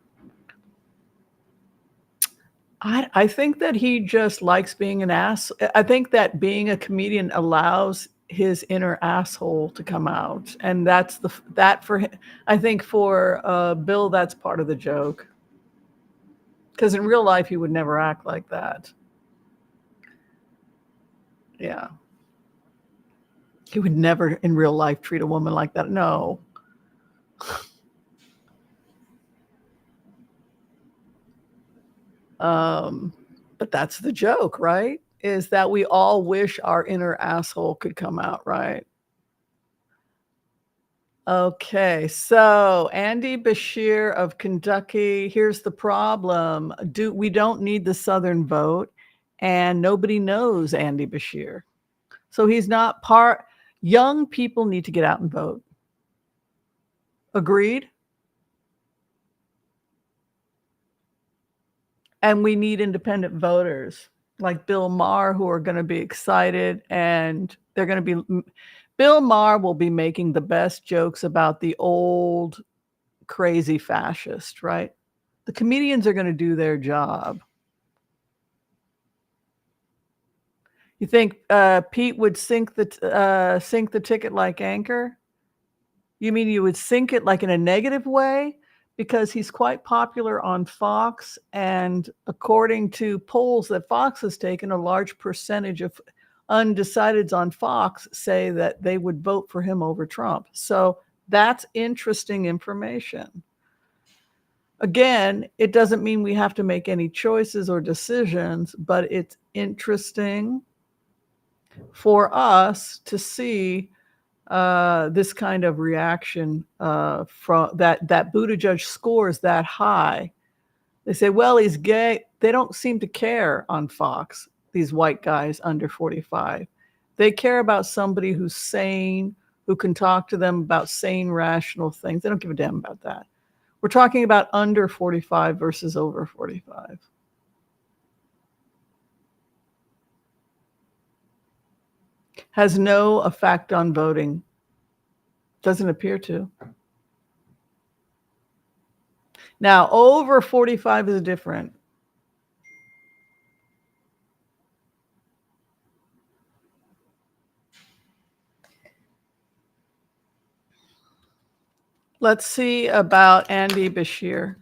I think that he just likes being an ass. I think that being a comedian allows his inner asshole to come out, and that for him. I think for Bill, that's part of the joke. Because in real life, he would never act like that. Yeah. He would never in real life treat a woman like that. No. But that's the joke, right? Is that we all wish our inner asshole could come out, right? Okay, so Andy Beshear of Kentucky. Here's the problem. We don't need the Southern vote, and nobody knows Andy Beshear. So he's not part. Young people need to get out and vote. Agreed? And we need independent voters like Bill Maher who are going to be excited, and they're going to be. Bill Maher will be making the best jokes about the old crazy fascist, right? The comedians are going to do their job. You think Pete would sink the ticket like Anchor? You mean you would sink it like in a negative way? Because he's quite popular on Fox, and according to polls that Fox has taken, a large percentage of undecideds on Fox say that they would vote for him over Trump. So that's interesting information. Again, it doesn't mean we have to make any choices or decisions, but it's interesting for us to see this kind of reaction from that Buttigieg scores that high. They say, well, he's gay. They don't seem to care on Fox, these white guys under 45. They care about somebody who's sane, who can talk to them about sane, rational things. They don't give a damn about that. We're talking about under 45 versus over 45. Has no effect on voting. Doesn't appear to. Now, over 45 is different. Let's see about Andy Beshear.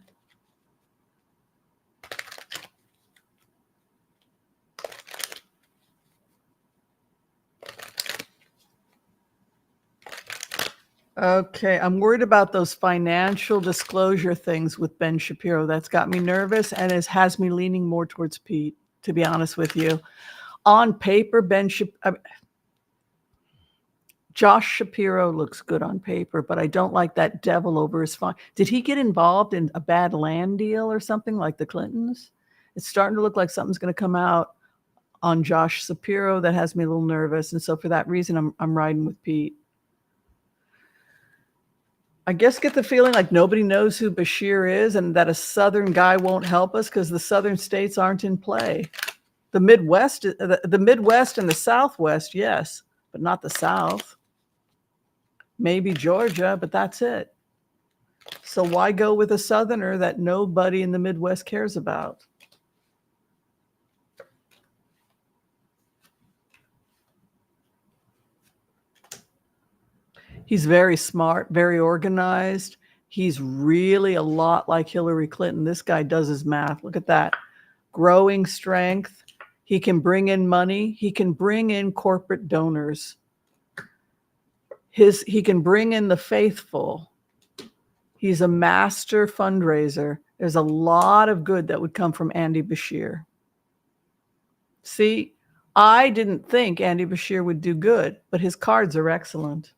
Okay, I'm worried about those financial disclosure things with Ben Shapiro. That's got me nervous, and it has me leaning more towards Pete, to be honest with you. On paper, Josh Shapiro looks good on paper, but I don't like that devil over his phone. Did he get involved in a bad land deal or something like the Clintons? It's starting to look like something's going to come out on Josh Shapiro that has me a little nervous. And so for that reason, I'm riding with Pete. I guess get the feeling like nobody knows who Beshear is, and that a Southern guy won't help us because the Southern states aren't in play. The Midwest and the Southwest, yes, but not the South. Maybe Georgia, but that's it. So why go with a Southerner that nobody in the Midwest cares about? He's very smart, very organized. He's really a lot like Hillary Clinton. This guy does his math. Look at that. Growing strength. He can bring in money. He can bring in corporate donors. He can bring in the faithful. He's a master fundraiser. There's a lot of good that would come from Andy Beshear. See, I didn't think Andy Beshear would do good, but his cards are excellent.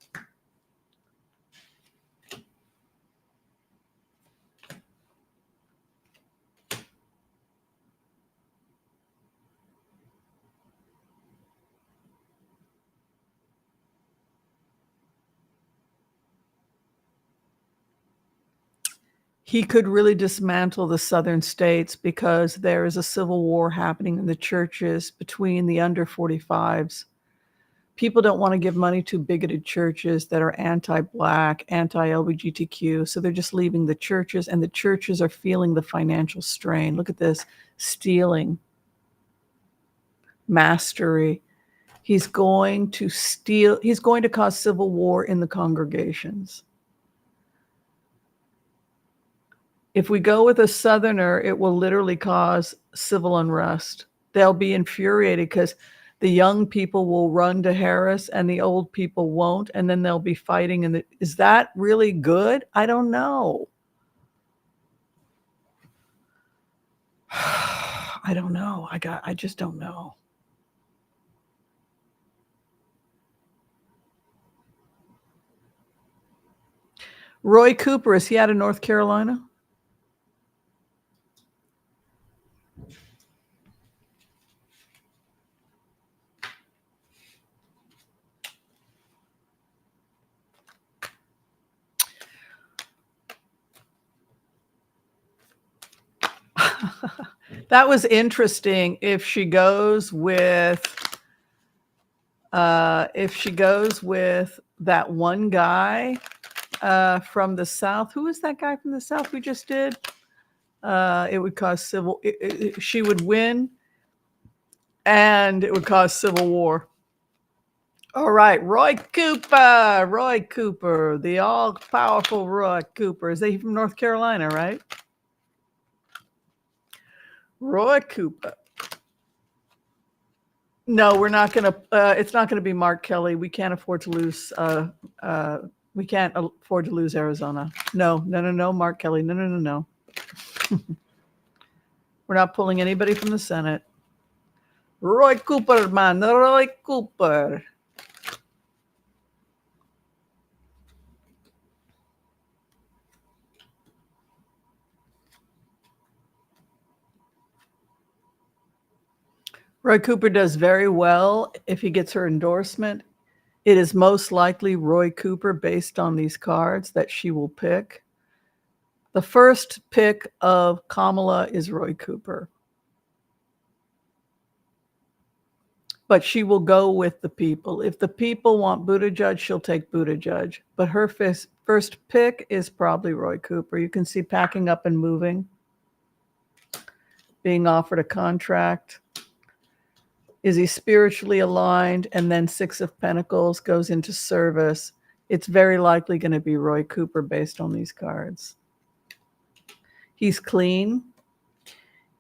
He could really dismantle the southern states because there is a civil war happening in the churches between the under 45s. People don't want to give money to bigoted churches that are anti-Black, anti-LGBTQ, so they're just leaving the churches, and the churches are feeling the financial strain. Look at this, stealing, mastery. He's going to steal, he's going to cause civil war in the congregations. If we go with a Southerner, it will literally cause civil unrest. They'll be infuriated because the young people will run to Harris and the old people won't, and then they'll be fighting. And is that really good? I don't know. I don't know. I just don't know. Roy Cooper, is he out of North Carolina? That was interesting. If she goes with that one guy from the South, who is that guy from the South we just did? It would cause civil. She would win, and it would cause civil war. All right, Roy Cooper, the all-powerful Roy Cooper. Is he from North Carolina, right? Roy Cooper. No, we're not going to. It's not going to be Mark Kelly. We can't afford to lose. We can't afford to lose Arizona. No, Mark Kelly. No. We're not pulling anybody from the Senate. Roy Cooper, man. Roy Cooper. Roy Cooper does very well if he gets her endorsement. It is most likely Roy Cooper, based on these cards, that she will pick. The first pick of Kamala is Roy Cooper. But she will go with the people. If the people want Buttigieg, she'll take Buttigieg. But her first pick is probably Roy Cooper. You can see packing up and moving, being offered a contract. Is he spiritually aligned? And then Six of Pentacles goes into service. It's very likely going to be Roy Cooper based on these cards. He's clean.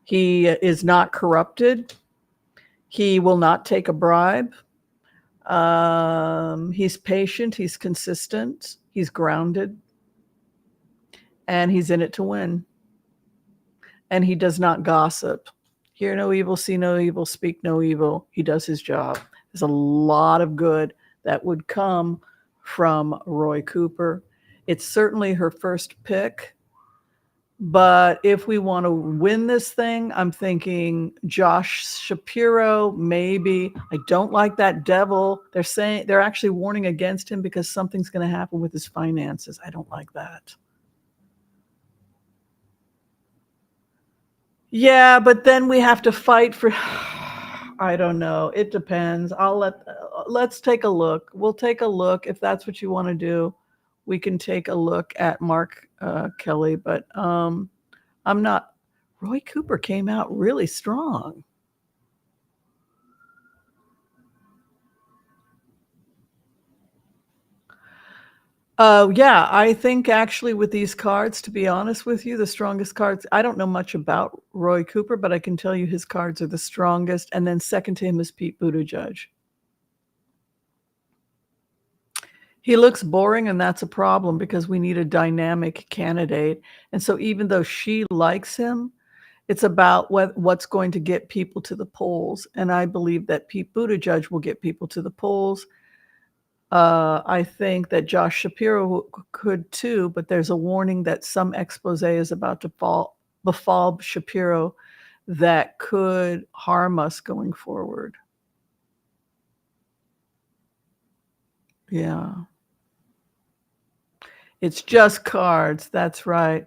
He is not corrupted. He will not take a bribe. He's patient. He's consistent. He's grounded. And he's in it to win. And he does not gossip. Hear no evil, see no evil, speak no evil. He does his job. There's a lot of good that would come from Roy Cooper. It's certainly her first pick. But if we want to win this thing, I'm thinking Josh Shapiro, maybe. I don't like that devil. They're actually warning against him because something's going to happen with his finances. I don't like that. Yeah, but then we have to fight for, I don't know. It depends. Let's take a look. We'll take a look. If that's what you want to do, we can take a look at Mark Kelly, but I'm not. Roy Cooper came out really strong. Yeah, I think actually with these cards, to be honest with you, the strongest cards, I don't know much about Roy Cooper, but I can tell you his cards are the strongest. And then second to him is Pete Buttigieg. He looks boring, and that's a problem because we need a dynamic candidate. And so even though she likes him, it's about what's going to get people to the polls. And I believe that Pete Buttigieg will get people to the polls. I think that Josh Shapiro could too, but there's a warning that some expose is about to befall Shapiro that could harm us going forward. Yeah. It's just cards. That's right.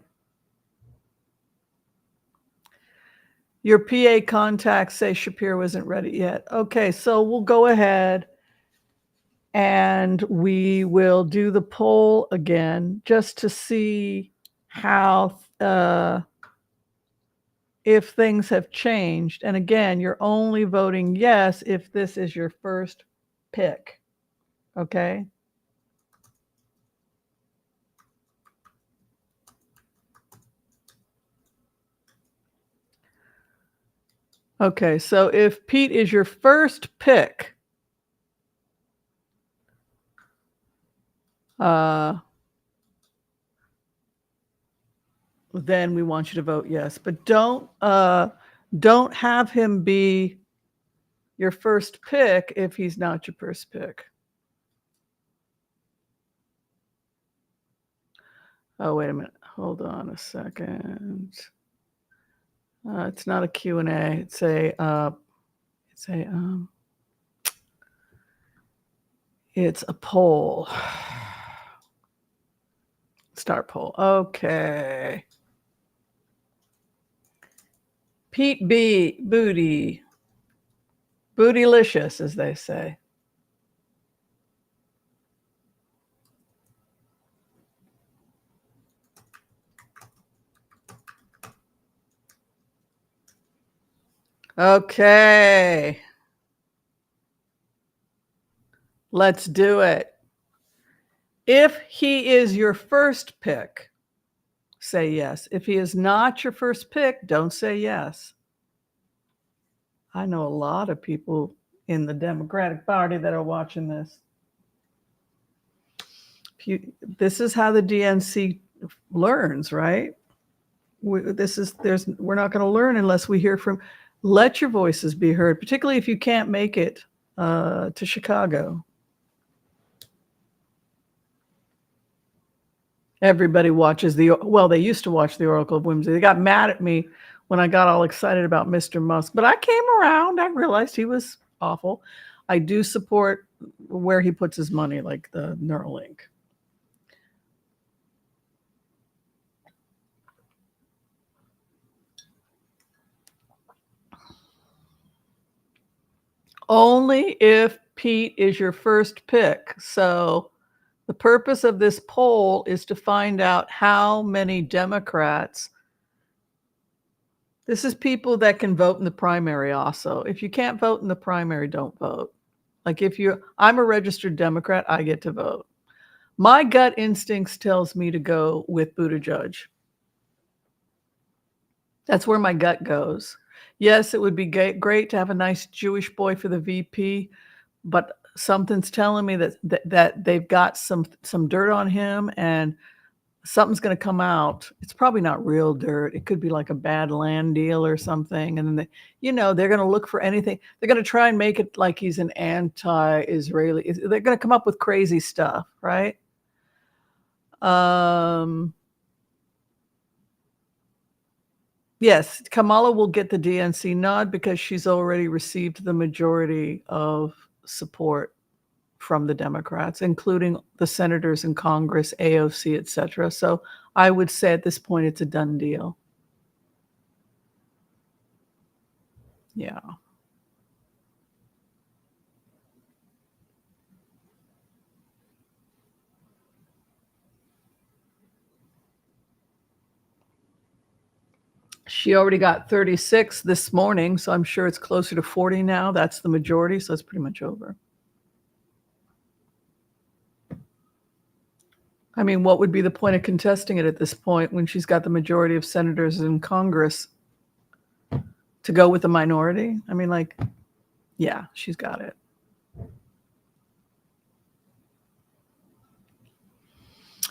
Your PA contacts say Shapiro isn't ready yet. Okay, so we'll go ahead and we will do the poll again just to see how if things have changed. And again, you're only voting yes if this is your first pick. Okay. Okay, so if Pete is your first pick, then we want you to vote yes. But don't have him be your first pick if he's not your first pick. Oh, wait a minute. Hold on a second. It's not a Q&A. It's a poll. Start poll. Okay. Pete B. Booty. Bootylicious, as they say. Okay. Let's do it. If he is your first pick, say yes. If he is not your first pick, don't say yes. I know a lot of people in the Democratic Party that are watching this. This is how the DNC learns, right? We're not going to learn unless we hear from. Let your voices be heard, particularly if you can't make it to Chicago. Everybody watches they used to watch the Oracle of Whimsy. They got mad at me when I got all excited about Mr. Musk, but I came around. I realized he was awful. I do support where he puts his money, like the Neuralink. Only if Pete is your first pick. So the purpose of this poll is to find out how many Democrats. This is people that can vote in the primary also. If you can't vote in the primary, don't vote. Like I'm a registered Democrat, I get to vote. My gut instincts tells me to go with Buttigieg. That's where my gut goes. Yes, it would be great to have a nice Jewish boy for the VP, but something's telling me that they've got some dirt on him and something's going to come out. It's probably not real dirt. It could be like a bad land deal or something. And then they're going to look for anything. They're going to try and make it like he's an anti-Israeli. They're going to come up with crazy stuff, right? Yes, Kamala will get the DNC nod because she's already received the majority of support from the Democrats, including the senators in Congress, AOC, etc. So I would say at this point it's a done deal. Yeah. She already got 36 this morning, so I'm sure it's closer to 40 now. That's the majority, so it's pretty much over. I mean, what would be the point of contesting it at this point when she's got the majority of senators in Congress to go with the minority? I mean, yeah, she's got it.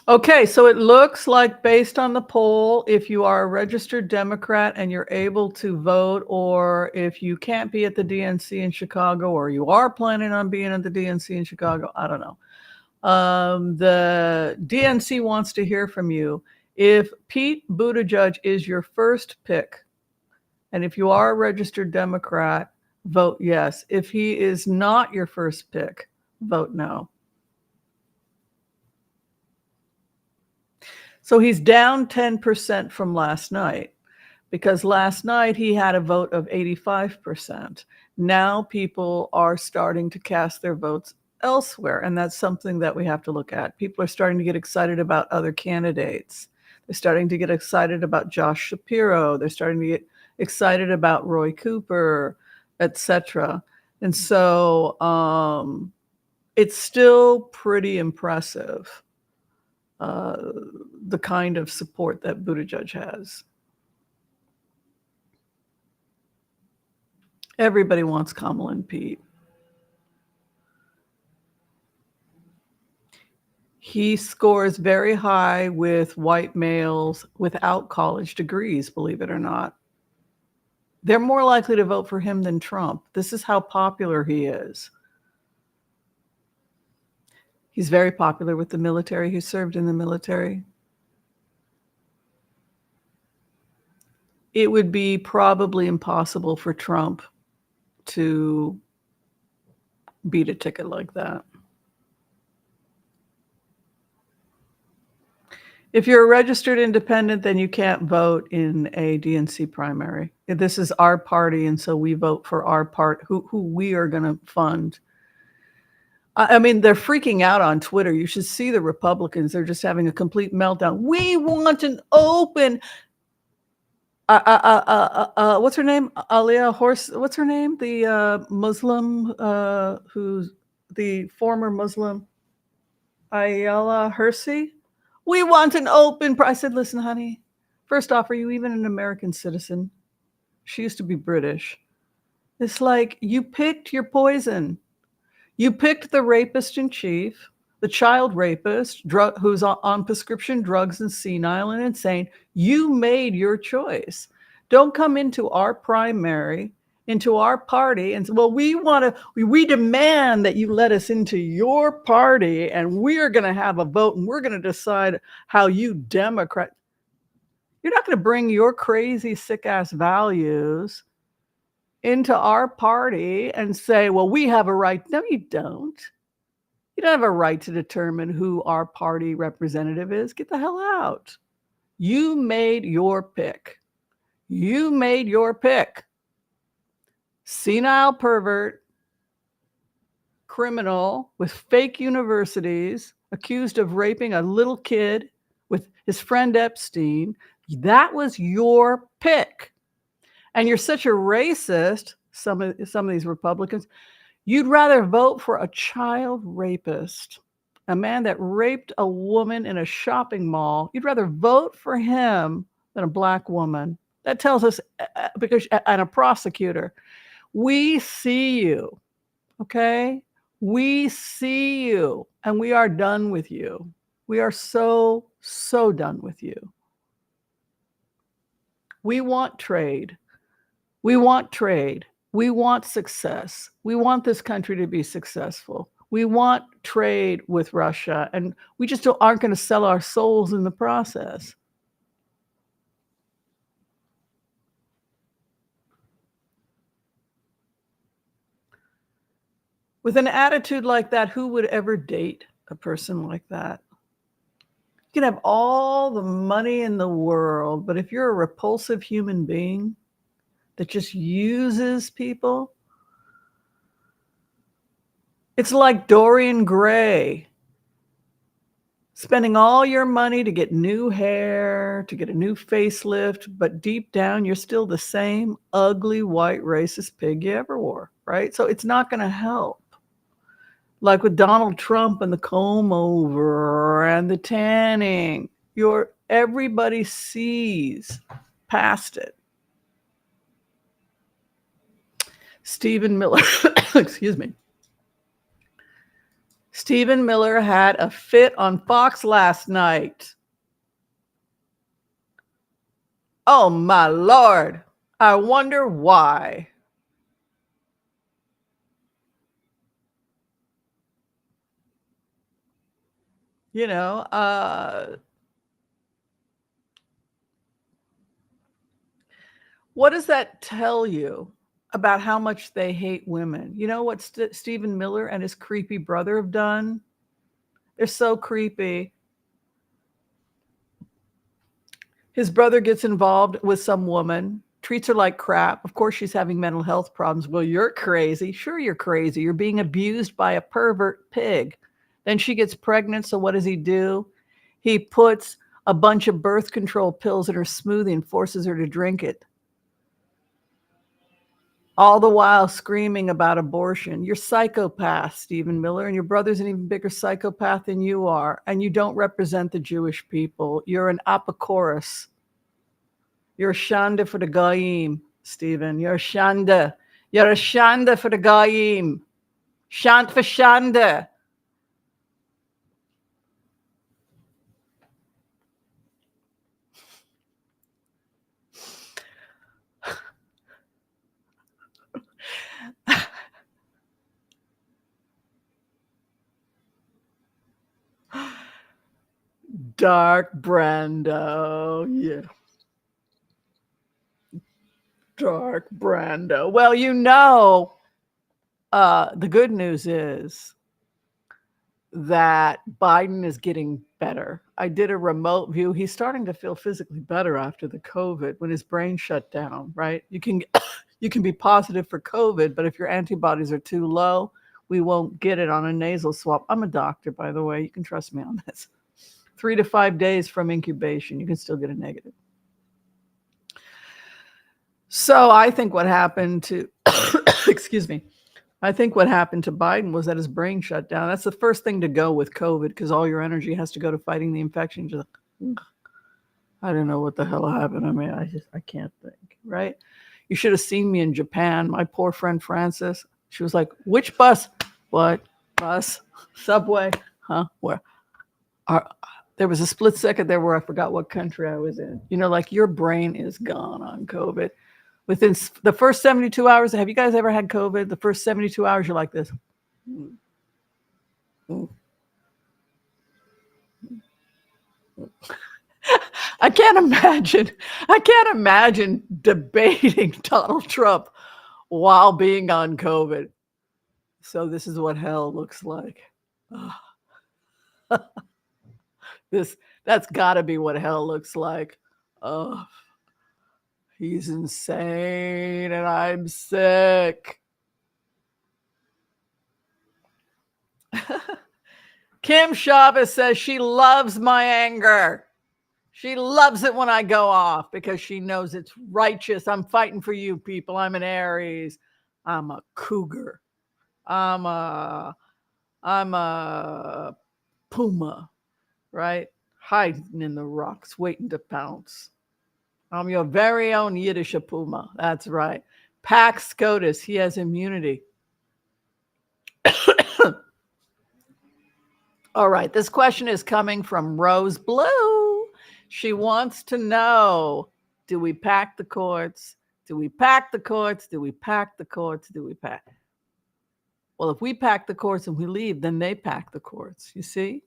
Okay, so it looks like based on the poll, if you are a registered Democrat and you're able to vote, or if you can't be at the DNC in Chicago, or you are planning on being at the DNC in Chicago, I don't know. The DNC wants to hear from you. If Pete Buttigieg is your first pick, and if you are a registered Democrat, vote yes. If he is not your first pick, vote no. So he's down 10% from last night, because last night he had a vote of 85%. Now people are starting to cast their votes elsewhere, and that's something that we have to look at. People are starting to get excited about other candidates. They're starting to get excited about Josh Shapiro. They're starting to get excited about Roy Cooper, etc. And so it's still pretty impressive, the kind of support that Buttigieg has. Everybody wants Kamala and Pete. He scores very high with white males without college degrees, believe it or not. They're more likely to vote for him than Trump. This is how popular he is. He's very popular with the military. He served in the military. It would be probably impossible for Trump to beat a ticket like that. If you're a registered independent, then you can't vote in a DNC primary. This is our party, and so we vote for our part, who we are going to fund. I mean, they're freaking out on Twitter. You should see the Republicans. They're just having a complete meltdown. We want an open. What's her name? Aliyah Horse. What's her name? The Muslim, who's the former Muslim, Ayala Hersey. We want an open. I said, listen, honey. First off, are you even an American citizen? She used to be British. It's like you picked your poison. You picked the rapist in chief, the child rapist, who's on prescription drugs and senile and insane. You made your choice. Don't come into our primary, into our party, and say, well, we demand that you let us into your party, and we're going to have a vote, and we're going to decide how you Democrat. You're not going to bring your crazy, sick-ass values into our party and say, well, we have a right. No, you don't. You don't have a right to determine who our party representative is. Get the hell out. You made your pick. You made your pick. Senile pervert, criminal with fake universities, accused of raping a little kid with his friend Epstein. That was your pick. And you're such a racist, some of these Republicans, you'd rather vote for a child rapist, a man that raped a woman in a shopping mall. You'd rather vote for him than a black woman. That tells us, and a prosecutor, we see you, okay? We see you, and we are done with you. We are so, so done with you. We want trade. We want trade. We want success. We want this country to be successful. We want trade with Russia, and we just aren't going to sell our souls in the process. With an attitude like that, who would ever date a person like that? You can have all the money in the world, but if you're a repulsive human being that just uses people, it's like Dorian Gray. Spending all your money to get new hair, to get a new facelift, but deep down, you're still the same ugly, white, racist pig you ever were, right? So it's not going to help. Like with Donald Trump and the comb over and the tanning, everybody sees past it. Stephen Miller, excuse me. Stephen Miller had a fit on Fox last night. Oh my Lord. I wonder why. You know, what does that tell you about how much they hate women? You know what Stephen Miller and his creepy brother have done? They're so creepy. His brother gets involved with some woman, treats her like crap. Of course, she's having mental health problems. Well, you're crazy. Sure, you're crazy. You're being abused by a pervert pig. Then she gets pregnant. So what does he do? He puts a bunch of birth control pills in her smoothie and forces her to drink it. All the while screaming about abortion. You're psychopath, Stephen Miller, and your brother's an even bigger psychopath than you are. And you don't represent the Jewish people. You're an apocorus. You're a shanda for the Goyim, Stephen. You're a shanda. You're a shanda for the Goyim. Shant for shanda. Dark Brando. Yeah. Dark Brando. Well, you know, the good news is that Biden is getting better. I did a remote view. He's starting to feel physically better after the COVID when his brain shut down, right? You can be positive for COVID, but if your antibodies are too low, we won't get it on a nasal swab. I'm a doctor, by the way. You can trust me on this. 3 to 5 days from incubation, you can still get a negative. So I think what happened to, excuse me, I think what happened to Biden was that his brain shut down. That's the first thing to go with COVID because all your energy has to go to fighting the infection. Just, I don't know what the hell happened. I mean, I can't think, right? You should have seen me in Japan. My poor friend Frances, she was like, which bus? What? Bus? Subway? Huh? Where? There was a split second there where I forgot what country I was in. You know, like your brain is gone on COVID. Within the first 72 hours, have you guys ever had COVID? The first 72 hours, you're like this. I can't imagine debating Donald Trump while being on COVID. So this is what hell looks like. That's got to be what hell looks like. Oh, he's insane and I'm sick. Kim Chavez says she loves my anger. She loves it when I go off because she knows it's righteous. I'm fighting for you people. I'm an Aries. I'm a cougar. I'm a puma, right? Hiding in the rocks, waiting to pounce. I'm your very own Yiddish puma. That's right. Pax Scotus, he has immunity. All right, this question is coming from Rose Blue. She wants to know, do we pack the courts? Do we pack the courts? Do we pack the courts? Do we pack? Well, if we pack the courts and we leave, then they pack the courts. You see?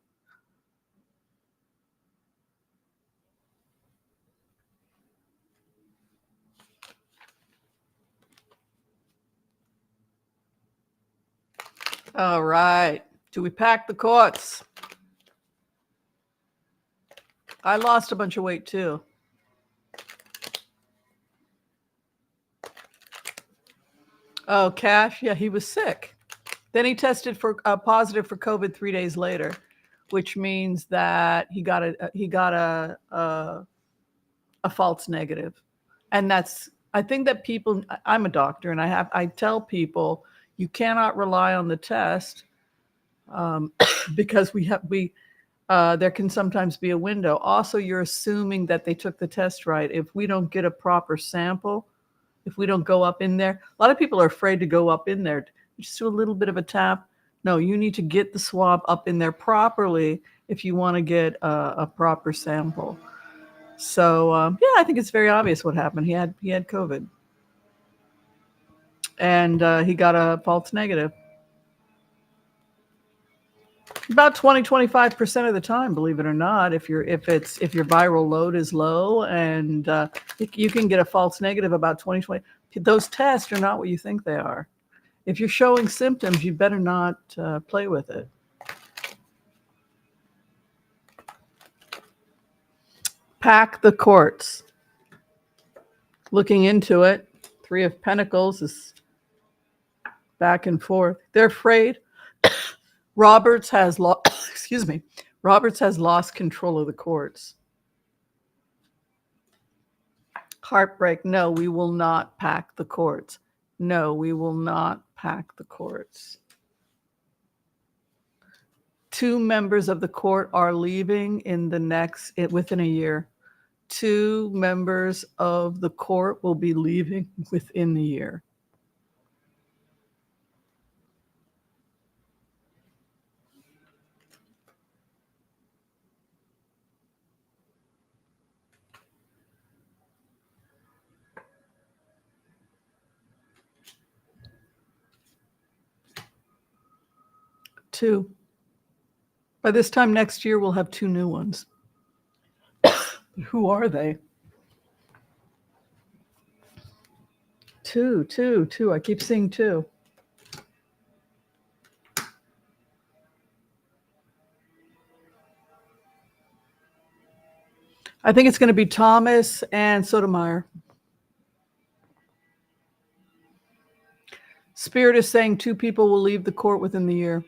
All right. Do we pack the courts? I lost a bunch of weight too. Oh, Cash? Yeah, he was sick. Then he tested for positive for COVID 3 days later, which means that he got a false negative. And that's, I think that people, I'm a doctor and I tell people you cannot rely on the test because there can sometimes be a window. Also, you're assuming that they took the test right. If we don't get a proper sample, if we don't go up in there, a lot of people are afraid to go up in there. Just do a little bit of a tap. No, you need to get the swab up in there properly if you want to get a proper sample. So yeah, I think it's very obvious what happened. He had COVID, and he got a false negative. About 20-25% of the time, believe it or not, if your viral load is low, and you can get a false negative about 20. Those tests are not what you think they are. If you're showing symptoms, you better not play with it. Pack the courts. Looking into it, Three of Pentacles is back and forth. They're afraid. Roberts has Roberts has lost control of the courts. Heartbreak. No, we will not pack the courts. No, we will not pack the courts. 2 members of the court are leaving within a year. 2 members of the court will be leaving within the year. Two. By this time next year, we'll have 2 new ones. Who are they? Two. I keep seeing 2. I think it's going to be Thomas and Sotomayor. Spirit is saying 2 people will leave the court within the year.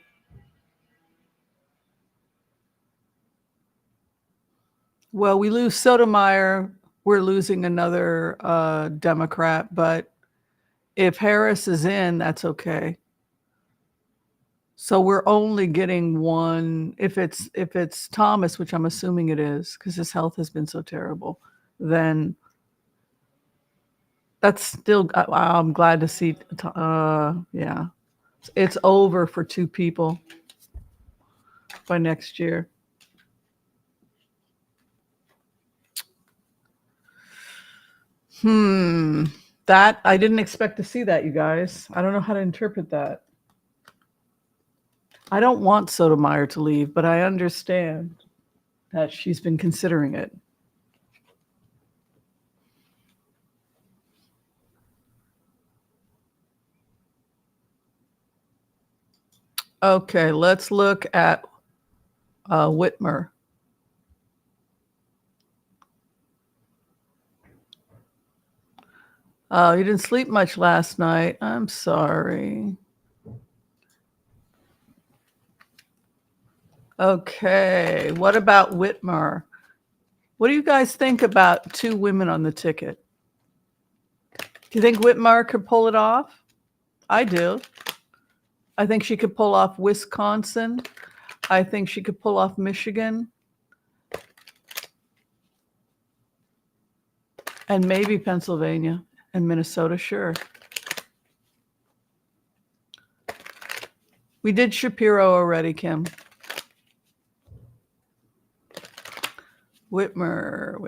Well, we lose Sotomayor, we're losing another Democrat, but if Harris is in, that's okay. So we're only getting one. If it's Thomas, which I'm assuming it is, because his health has been so terrible, then that's still. I'm glad to see. Yeah, it's over for 2 people by next year. That I didn't expect to see that, you guys. I don't know how to interpret that. I don't want Sotomayor to leave, but I understand that she's been considering it. Okay, let's look at Whitmer. Oh, you didn't sleep much last night. I'm sorry. Okay, what about Whitmer? What do you guys think about 2 women on the ticket? Do you think Whitmer could pull it off? I do. I think she could pull off Wisconsin. I think she could pull off Michigan. And maybe Pennsylvania and Minnesota, sure. We did Shapiro already, Kim. Whitmer.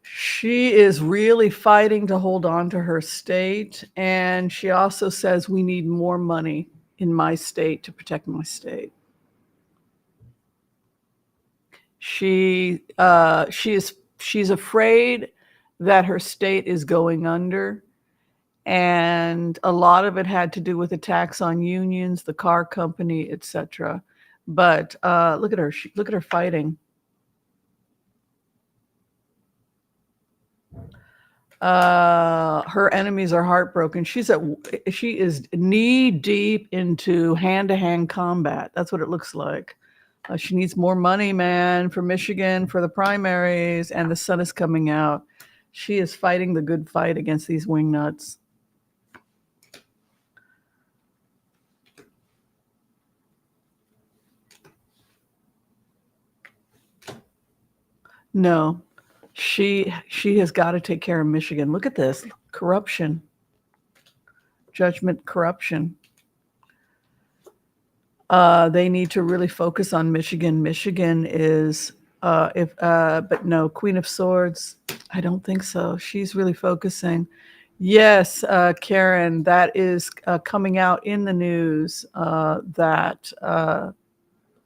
She is really fighting to hold on to her state. And she also says we need more money in my state to protect my state. She's afraid that her state is going under. And a lot of it had to do with attacks on unions, the car company, etc. But look at her. Look at her fighting. Her enemies are heartbroken. She is knee deep into hand-to-hand combat. That's what it looks like. She needs more money, man, for Michigan, for the primaries, and the sun is coming out. She is fighting the good fight against these wingnuts. No, She has got to take care of Michigan. Look at this. Corruption. Judgment corruption. They need to really focus on Michigan. Michigan is but no, Queen of Swords. I don't think so. She's really focusing. Yes, Karen, that is coming out in the news that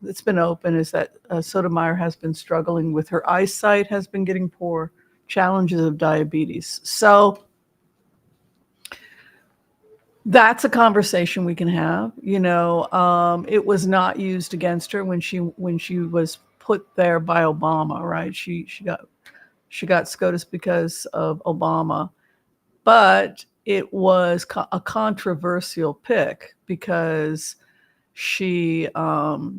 it's been open is that Sotomayor has been struggling with her eyesight, has been getting poor, challenges of diabetes. So that's a conversation we can have. It was not used against her when she was put there by Obama, right? She got SCOTUS because of Obama, but it was a controversial pick because she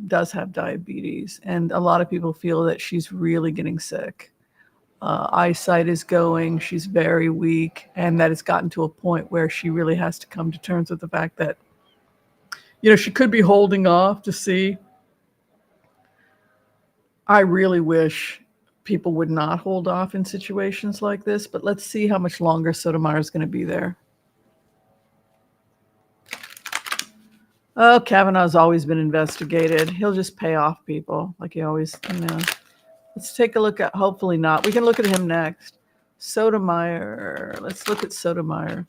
does have diabetes, and a lot of people feel that she's really getting sick. Eyesight is going, she's very weak, and that it's gotten to a point where she really has to come to terms with the fact that, she could be holding off to see. I really wish people would not hold off in situations like this, but let's see how much longer Sotomayor is going to be there. Oh, Kavanaugh's always been investigated. He'll just pay off people like he always, Let's take a look at, hopefully not. We can look at him next. Sotomayor. Let's look at Sotomayor.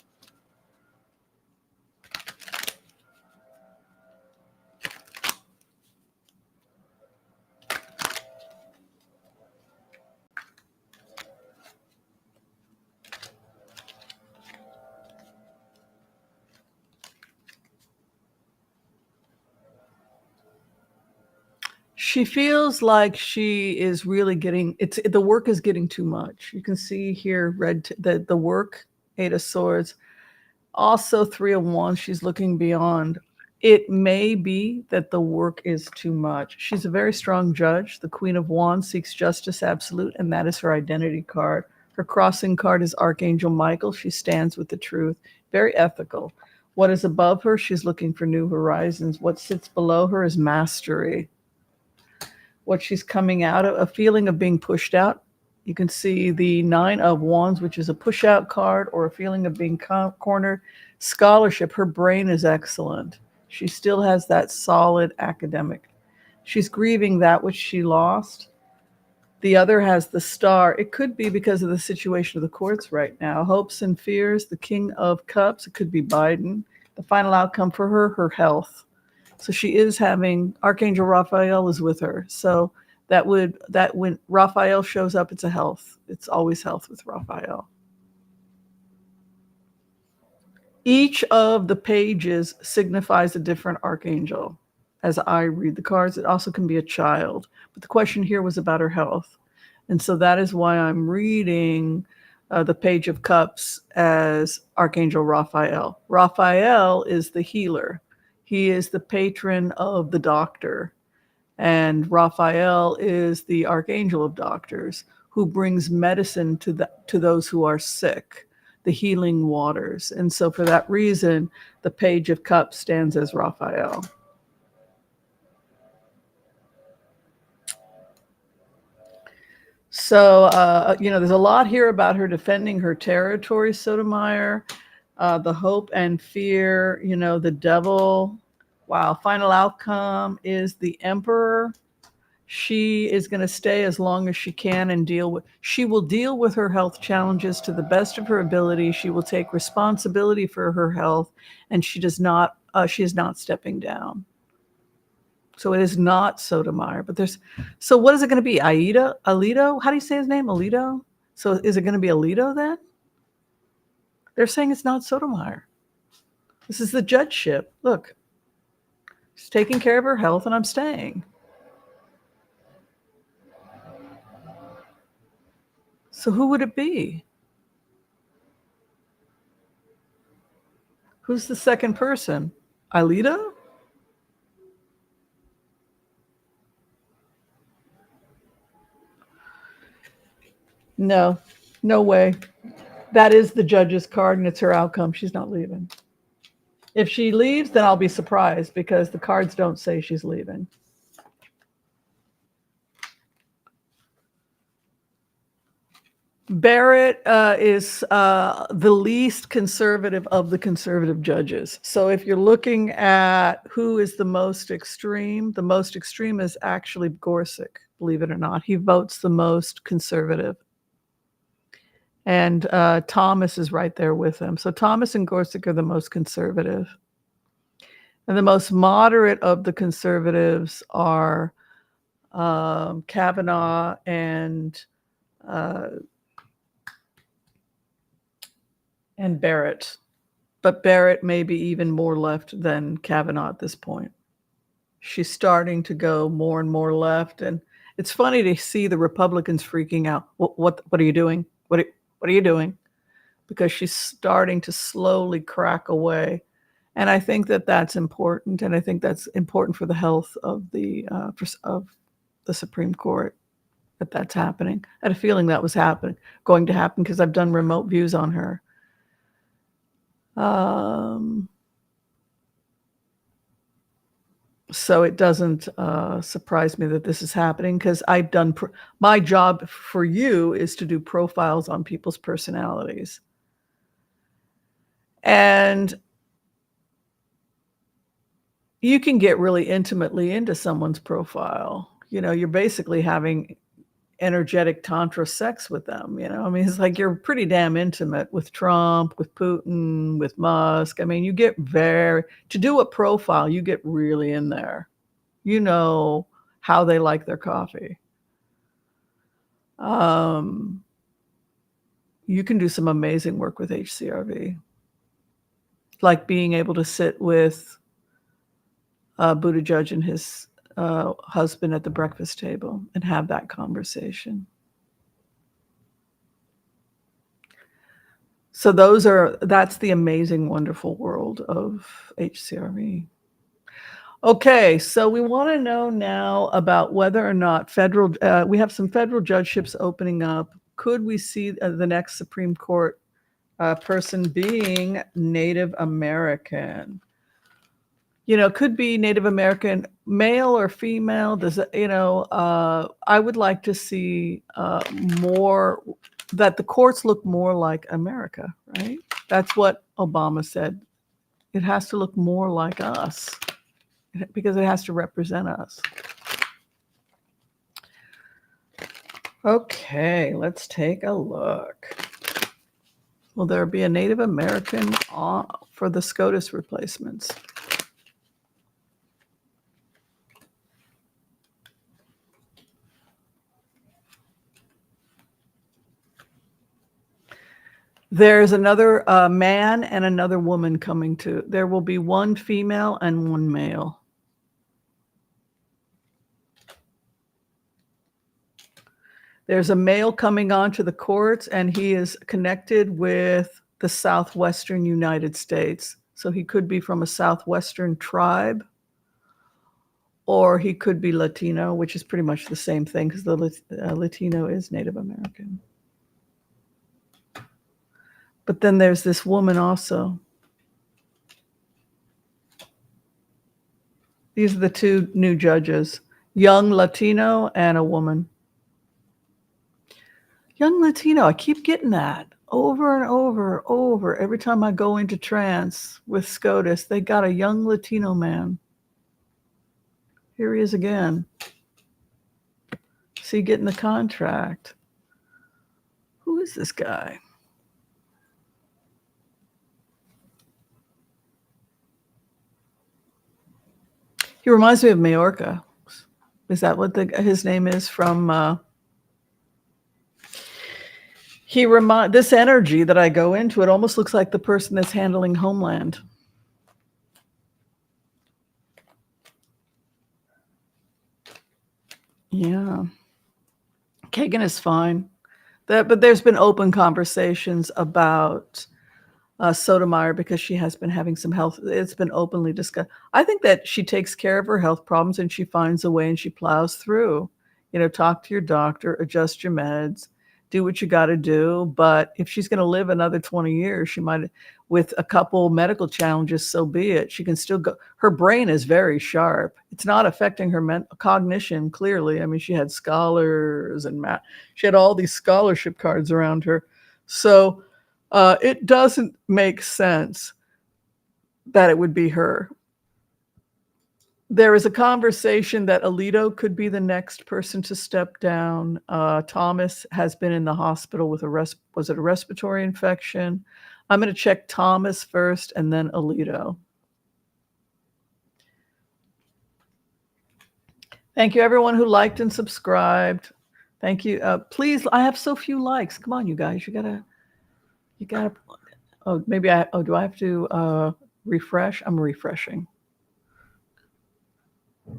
She feels like she is really getting, the work is getting too much. You can see here, the work, 8 of Swords, also 3 of Wands, she's looking beyond. It may be that the work is too much. She's a very strong judge. The Queen of Wands seeks justice absolute, and that is her identity card. Her crossing card is Archangel Michael. She stands with the truth. Very ethical. What is above her? She's looking for new horizons. What sits below her is mastery. What she's coming out of, a feeling of being pushed out. You can see the 9 of Wands, which is a push-out card, or a feeling of being cornered. Scholarship, her brain is excellent. She still has that solid academic. She's grieving that which she lost. The other has the Star. It could be because of the situation of the courts right now. Hopes and fears, the King of Cups. It could be Biden. The final outcome for her health. So she is having, Archangel Raphael is with her. So that when Raphael shows up, it's a health. It's always health with Raphael. Each of the pages signifies a different archangel. As I read the cards, it also can be a child. But the question here was about her health. And so that is why I'm reading the Page of Cups as Archangel Raphael. Raphael is the healer. He is the patron of the doctor. And Raphael is the archangel of doctors who brings medicine to those who are sick, the healing waters. And so for that reason, the Page of Cups stands as Raphael. So, there's a lot here about her defending her territory, Sotomayor, the hope and fear, the devil. Wow. Final outcome is the Emperor. She is going to stay as long as she can and she will deal with her health challenges to the best of her ability. She will take responsibility for her health, and she is not stepping down. So it is not Sotomayor, but so what is it going to be? Alito? How do you say his name? Alito? So is it going to be Alito then? They're saying it's not Sotomayor. This is the judgeship. Look, she's taking care of her health and I'm staying. So who would it be? Who's the second person? Alito? No way. That is the judge's card and it's her outcome. She's not leaving. If she leaves, then I'll be surprised because the cards don't say she's leaving. Barrett is the least conservative of the conservative judges. So if you're looking at who is the most extreme is actually Gorsuch, believe it or not. He votes the most conservative. And Thomas is right there with him. So Thomas and Gorsuch are the most conservative. And the most moderate of the conservatives are Kavanaugh and Barrett. But Barrett may be even more left than Kavanaugh at this point. She's starting to go more and more left. And it's funny to see the Republicans freaking out. What are you doing? What are you doing? Because she's starting to slowly crack away. And I think that that's important. And I think that's important for the health of the Supreme Court, that that's happening. I had a feeling that was going to happen because I've done remote views on her. So it doesn't surprise me that this is happening, because I've done my job for you is to do profiles on people's personalities. And you can get really intimately into someone's profile. You're basically having energetic tantra sex with them. I mean, it's like you're pretty damn intimate with Trump, with Putin, with Musk. I mean, you get to do a profile, you get really in there. You know how they like their coffee. You can do some amazing work with HCRV, like being able to sit with Buttigieg and his husband at the breakfast table and have that conversation. So that's the amazing, wonderful world of HCRV. Okay, so we want to know now about whether or not we have some federal judgeships opening up. Could we see the next Supreme Court person being Native American? Could be Native American, male or female. I would like to see more, that the courts look more like America, right? That's what Obama said. It has to look more like us because it has to represent us. Okay, let's take a look. Will there be a Native American for the SCOTUS replacements? There's another man and another woman coming to. There will be one female and one male. There's a male coming onto the courts, and he is connected with the southwestern United States. So he could be from a southwestern tribe, or he could be Latino, which is pretty much the same thing because the Latino is Native American. But then there's this woman also. These are the two new judges, young Latino and a woman. Young Latino, I keep getting that over and over and over. Every time I go into trance with SCOTUS, they got a young Latino man. Here he is again. See, getting the contract. Who is this guy? He reminds me of Majorca. Is that what his name is from? This energy that I go into, it almost looks like the person that's handling Homeland. Yeah. Kagan is fine. But there's been open conversations about Sotomayor because she has been having some health. It's been openly discussed. I think that she takes care of her health problems and she finds a way and she plows through. Talk to your doctor, adjust your meds, do what you got to do. But if she's going to live another 20 years, she might, with a couple medical challenges, so be it. She can still go. Her brain is very sharp. It's not affecting her cognition, clearly. I mean, she had scholars and math. She had all these scholarship cards around her. So it doesn't make sense that it would be her. There is a conversation that Alito could be the next person to step down. Thomas has been in the hospital with was it a respiratory infection? I'm going to check Thomas first and then Alito. Thank you, everyone who liked and subscribed. Thank you. Please, I have so few likes. Come on, you guys. You gotta. Oh, maybe do I have to refresh? I'm refreshing.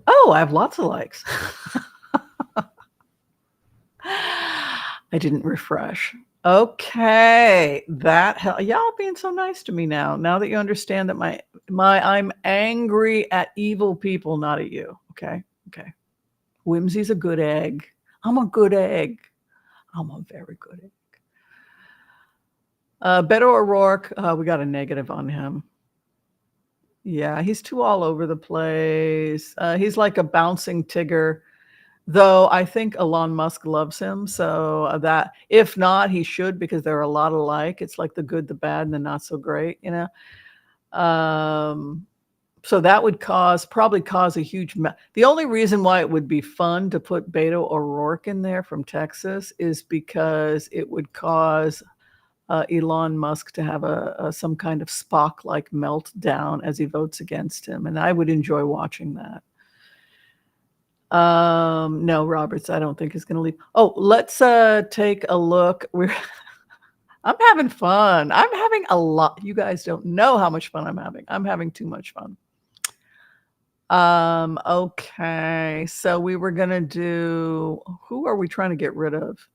Oh, I have lots of likes. I didn't refresh. Okay, y'all being so nice to me now. Now that you understand that I'm angry at evil people, not at you. Okay. Whimsy's a good egg. I'm a good egg. I'm a very good egg. Beto O'Rourke, we got a negative on him. Yeah, he's too all over the place. He's like a bouncing Tigger, though I think Elon Musk loves him. So that, if not, he should, because they're a lot alike. It's like the good, the bad, and the not so great, you know? So that would probably cause a huge the only reason why it would be fun to put Beto O'Rourke in there from Texas is because it would cause Elon Musk to have some kind of Spock-like meltdown as he votes against him, and I would enjoy watching that. No, Roberts, I don't think is going to leave. Oh, let's take a look. I'm having fun. I'm having a lot. You guys don't know how much fun I'm having. I'm having too much fun. Okay, so we were going to do, who are we trying to get rid of?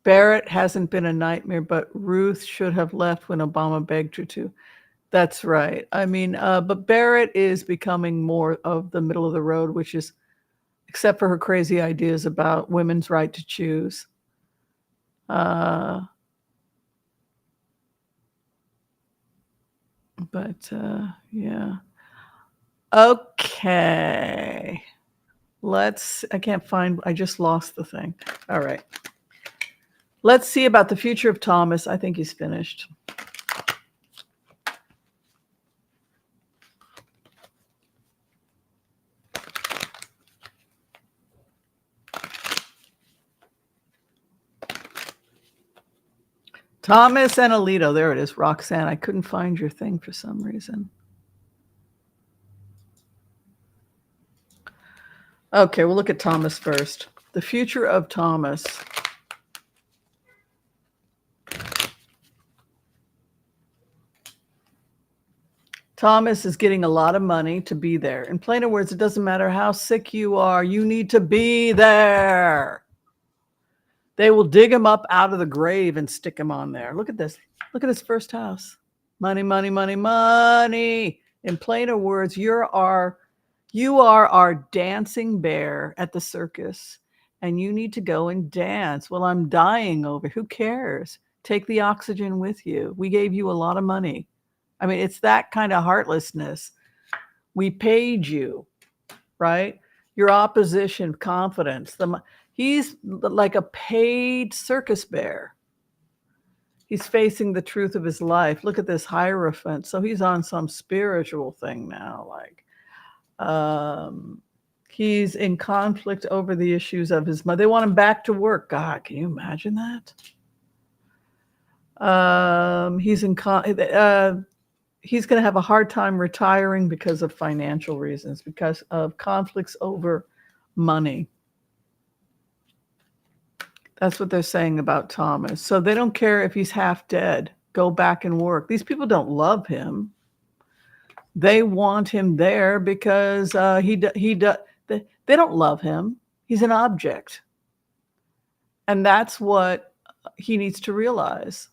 Barrett hasn't been a nightmare, but Ruth should have left when Obama begged her to. That's right. I mean, but Barrett is becoming more of the middle of the road, which is, except for her crazy ideas about women's right to choose. Yeah. Okay. I can't find, I just lost the thing. All right. Let's see about the future of Thomas. I think he's finished. Thomas and Alito. There it is, Roxanne. I couldn't find your thing for some reason. Okay, we'll look at Thomas first. The future of Thomas. Thomas is getting a lot of money to be there. In plainer words, it doesn't matter how sick you are, you need to be there. They will dig him up out of the grave and stick him on there. Look at this. Look at his first house. Money, money, money, money. In plainer words, you are our dancing bear at the circus, and you need to go and dance. Well, I'm dying over. Who cares? Take the oxygen with you. We gave you a lot of money. I mean, it's that kind of heartlessness. We paid you, right? Your opposition, confidence. He's like a paid circus bear. He's facing the truth of his life. Look at this Hierophant. So he's on some spiritual thing now. He's in conflict over the issues of his mother. They want him back to work. God, can you imagine that? He's going to have a hard time retiring because of financial reasons, because of conflicts over money. That's what they're saying about Thomas. So they don't care if he's half dead. Go back and work. These people don't love him. They want him there because they don't love him. He's an object. And that's what he needs to realize.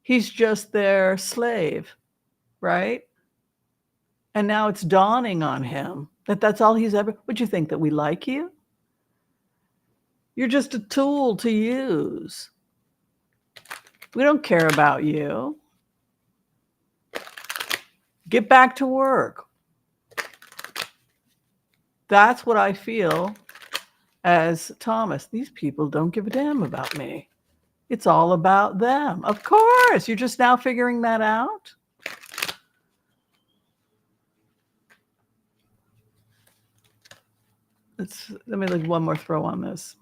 He's just their slave, right? And now it's dawning on him That's all he's ever. Would you think that we like you? You're just a tool to use. We don't care about you. Get back to work. That's what I feel as Thomas. These people don't give a damn about me. It's all about them. Of course. You're just now figuring that out. Let me look one more throw on this.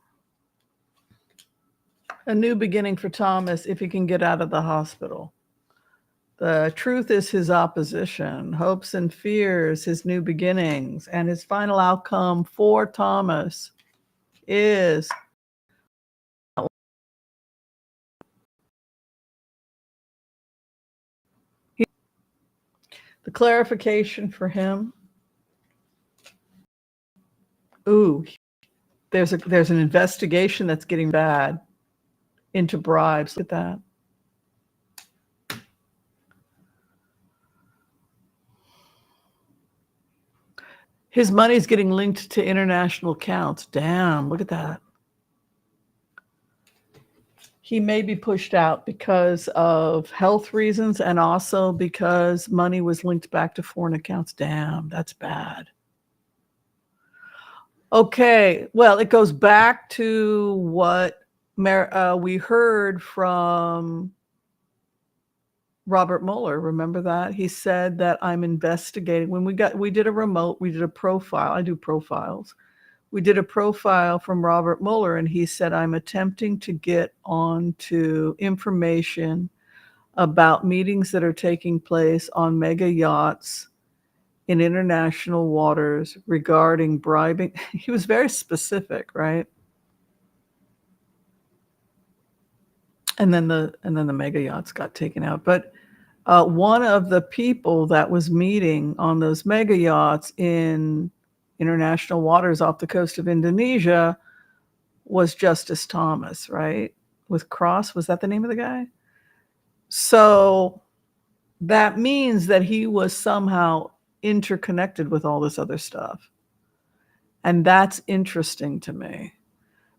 A new beginning for Thomas if he can get out of the hospital. The truth is his opposition, hopes and fears, his new beginnings, and his final outcome for Thomas is the clarification for him. Ooh, there's an investigation that's getting bad into bribes. Look at that. His money's getting linked to international accounts. Damn, look at that. He may be pushed out because of health reasons and also because money was linked back to foreign accounts. Damn, that's bad. Okay, well, it goes back to what we heard from Robert Mueller. Remember that? He said that I'm investigating. When we did a profile. I do profiles. We did a profile from Robert Mueller, and he said, I'm attempting to get onto information about meetings that are taking place on mega yachts in international waters regarding bribing. He was very specific, right? And then the mega yachts got taken out. But one of the people that was meeting on those mega yachts in international waters off the coast of Indonesia was Justice Thomas, right? With Cross, was that the name of the guy? So that means that he was somehow interconnected with all this other stuff. And that's interesting to me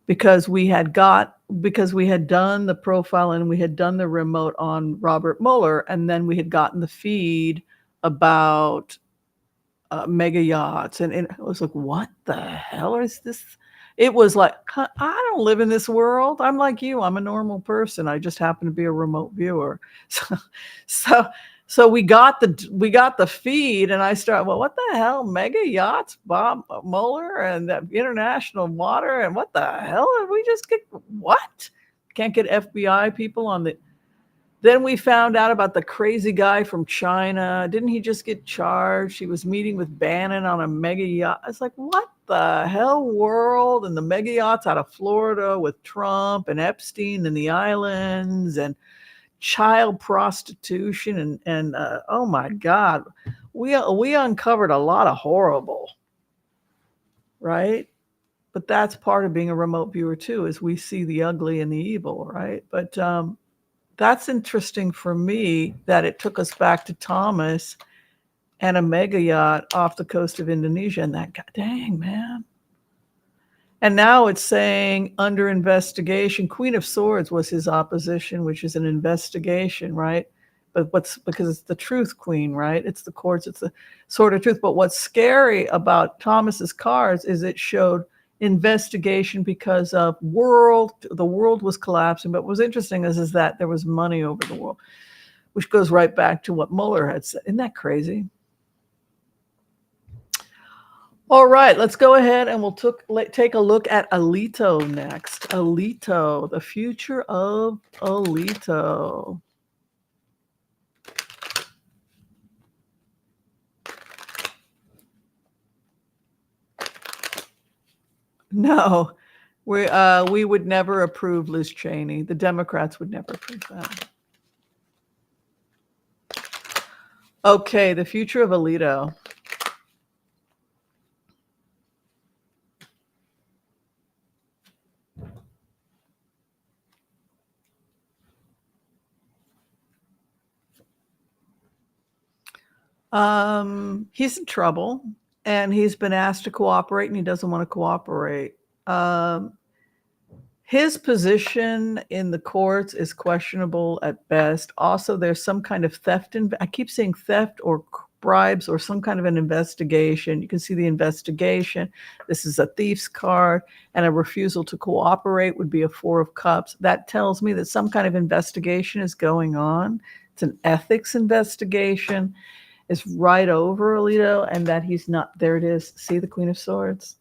because we had done the profile and we had done the remote on Robert Mueller, and then we had gotten the feed about mega yachts, and it was like, what the hell is this? It was like, I don't live in this world. I'm like you. I'm a normal person. I just happen to be a remote viewer. So we got the feed, and I started, well, what the hell? Mega yachts, Bob Mueller, and that international water, and what the hell did we just get? What? Can't get FBI people on the. Then we found out about the crazy guy from China. Didn't he just get charged? He was meeting with Bannon on a mega yacht. I was like, what the hell world? And the mega yachts out of Florida with Trump and Epstein and the islands and child prostitution and oh my God, we uncovered a lot of horrible, right? But that's part of being a remote viewer too, is we see the ugly and the evil, right? But that's interesting for me that it took us back to Thomas and a mega yacht off the coast of Indonesia, and that guy, dang man. And now it's saying under investigation. Queen of Swords was his opposition, which is an investigation, right? But because it's the truth queen, right? It's the courts, it's the sword of truth. But what's scary about Thomas's cards is it showed investigation because of the world was collapsing. But what's interesting is that there was money over the world, which goes right back to what Mueller had said. Isn't that crazy? All right, let's go ahead and we'll take a look at Alito next. Alito, the future of Alito. No, we would never approve Liz Cheney. The Democrats would never approve that. Okay, the future of Alito. He's in trouble. and he's been asked to cooperate, and he doesn't want to cooperate. His position in the courts is questionable at best. Also, there's some kind of theft. I keep saying theft or bribes or some kind of an investigation. You can see the investigation. This is a thief's card, and a refusal to cooperate would be a 4 of cups. That tells me that some kind of investigation is going on. It's an ethics investigation. It's right over Alito, and that he's not. There it is. See the Queen of Swords?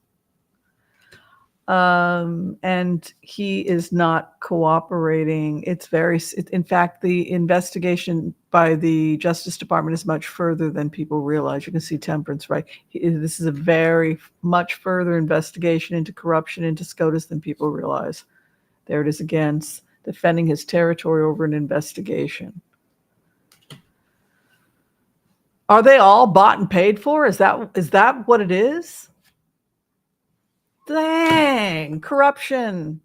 And he is not cooperating. In fact, the investigation by the Justice Department is much further than people realize. You can see Temperance, right? This is a very much further investigation into corruption, into SCOTUS than people realize. There it is again, defending his territory over an investigation. Are they all bought and paid for? Is that what it is? Dang, corruption.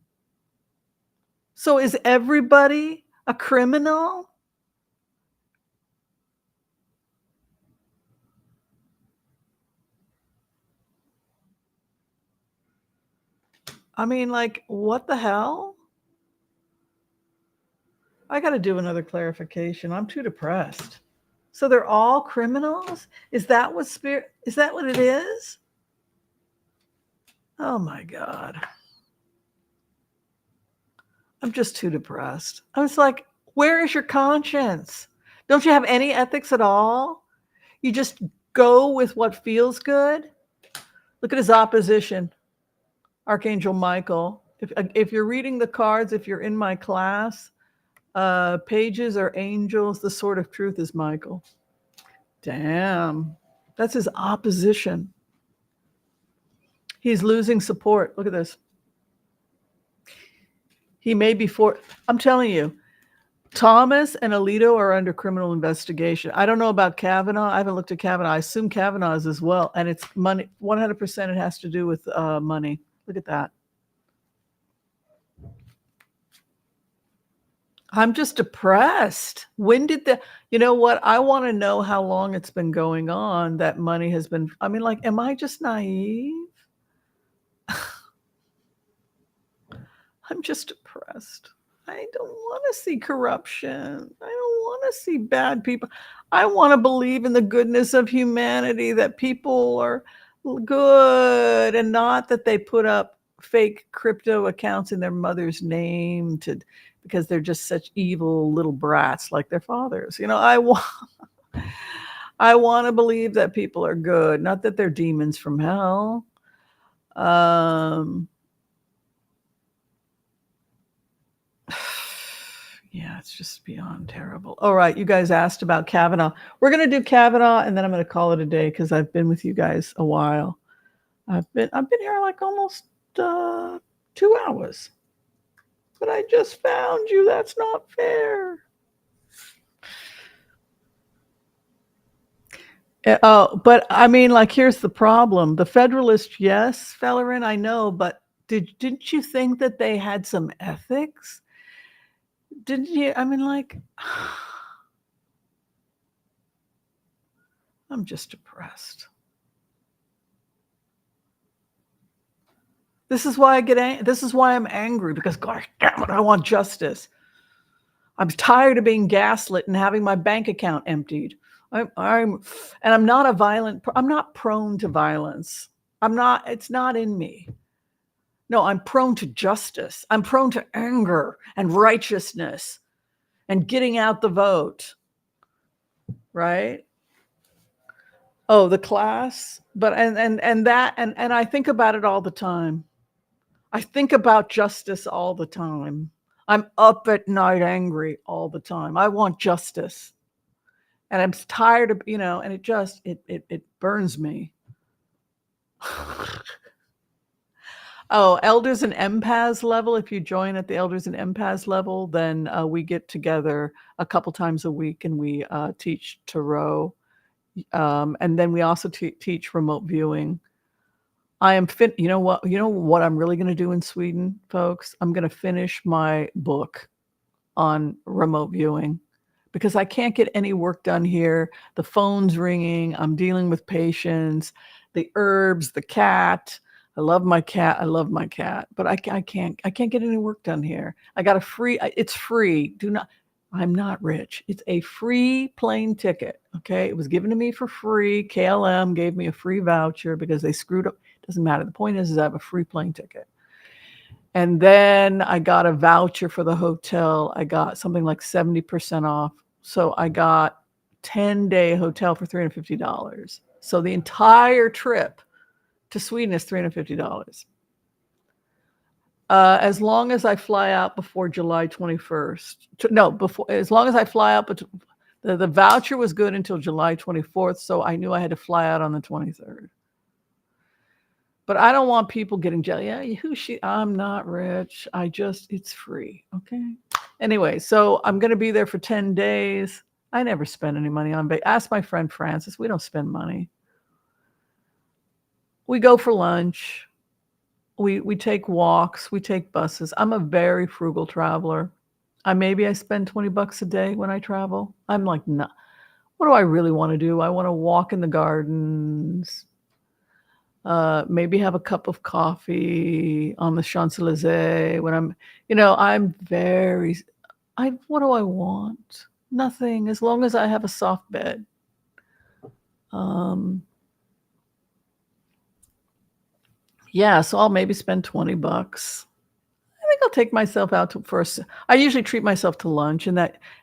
So is everybody a criminal? I mean, like, what the hell? I got to do another clarification. I'm too depressed. So they're all criminals? Is that what it is? Oh my God. I'm just too depressed. I was like, where is your conscience? Don't you have any ethics at all? You just go with what feels good? Look at his opposition, Archangel Michael. If you're reading the cards, if you're in my class, pages are angels. The sword of truth is Michael. Damn. That's his opposition. He's losing support. Look at this. He may be I'm telling you, Thomas and Alito are under criminal investigation. I don't know about Kavanaugh. I haven't looked at Kavanaugh. I assume Kavanaugh is as well. And it's money. 100% it has to do with money. Look at that. I'm just depressed. When did you know what? I want to know how long it's been going on, that money has been, I mean, like, am I just naive? I'm just depressed. I don't want to see corruption. I don't want to see bad people. I want to believe in the goodness of humanity, that people are good, and not that they put up fake crypto accounts in their mother's name because they're just such evil little brats like their fathers. You know, I want to believe that people are good, not that they're demons from hell. Yeah, it's just beyond terrible. All right, you guys asked about Kavanaugh. We're going to do Kavanaugh, and then I'm going to call it a day because I've been with you guys a while. I've been here like almost 2 hours. But I just found you. That's not fair. But I mean, like, here's the problem. The Federalist, yes, Fellerin, I know, but didn't you think that they had some ethics? Didn't you? I mean, like, I'm just depressed. This is why this is why I'm angry, because gosh damn it, I want justice. I'm tired of being gaslit and having my bank account emptied. I'm not prone to violence. It's not in me. No, I'm prone to justice. I'm prone to anger and righteousness and getting out the vote. Right? Oh, the class. But and I think about it all the time. I think about justice all the time. I'm up at night angry all the time. I want justice. And I'm tired of, and it burns me. Oh, Elders and Empaths level. If you join at the Elders and Empaths level, then we get together a couple times a week and we teach tarot. And then we also teach remote viewing. I am you know what I'm really going to do in Sweden, folks? I'm going to finish my book on remote viewing because I can't get any work done here. The phone's ringing. I'm dealing with patients. the herbs, the cat. I love my cat. I love my cat, but I can't get any work done here. I got a free. It's free. I'm not rich. It's a free plane ticket. Okay, it was given to me for free. KLM gave me a free voucher because they screwed up. Doesn't matter. The point is I have a free plane ticket. And then I got a voucher for the hotel. I got something like 70% off. So I got 10-day hotel for $350. So the entire trip to Sweden is $350. As long as I fly out before July 21st. As long as I fly out, but the voucher was good until July 24th. So I knew I had to fly out on the 23rd. But I don't want people getting jealous. Yeah, I'm not rich. It's free. Okay. Anyway, so I'm going to be there for 10 days. I never spend any money on vacation. Ask my friend Francis. We don't spend money. We go for lunch. We take walks. We take buses. I'm a very frugal traveler. Maybe I spend $20 a day when I travel. I'm like, no. What do I really want to do? I want to walk in the gardens. Maybe have a cup of coffee on the Champs-Élysées when what do I want? Nothing, as long as I have a soft bed. So I'll maybe spend $20. I think I'll take myself out I usually treat myself to lunch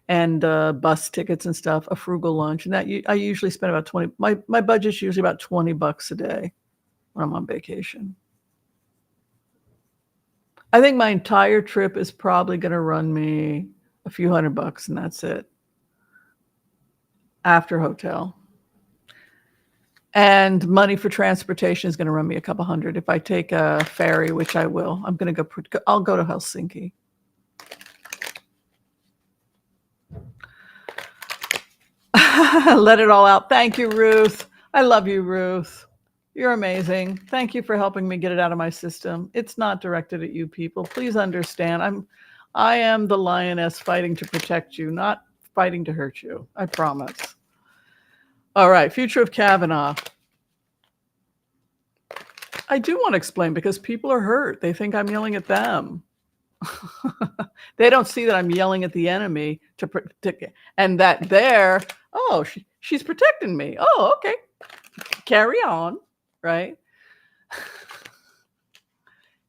and bus tickets and stuff, a frugal lunch. And I usually spend about 20. My budget's usually about $20 a day when I'm on vacation. I think my entire trip is probably going to run me a few $100 and that's it. After hotel. And money for transportation is going to run me a couple hundred. If I take a ferry, which I will, I'll go to Helsinki. Let it all out. Thank you, Ruth. I love you, Ruth. You're amazing. Thank you for helping me get it out of my system. It's not directed at you people. Please understand. I am the lioness fighting to protect you, not fighting to hurt you. I promise. All right. Future of Kavanaugh. I do want to explain because people are hurt. They think I'm yelling at them. They don't see that I'm yelling at the enemy and that she's protecting me. Oh, okay. Carry on. Right?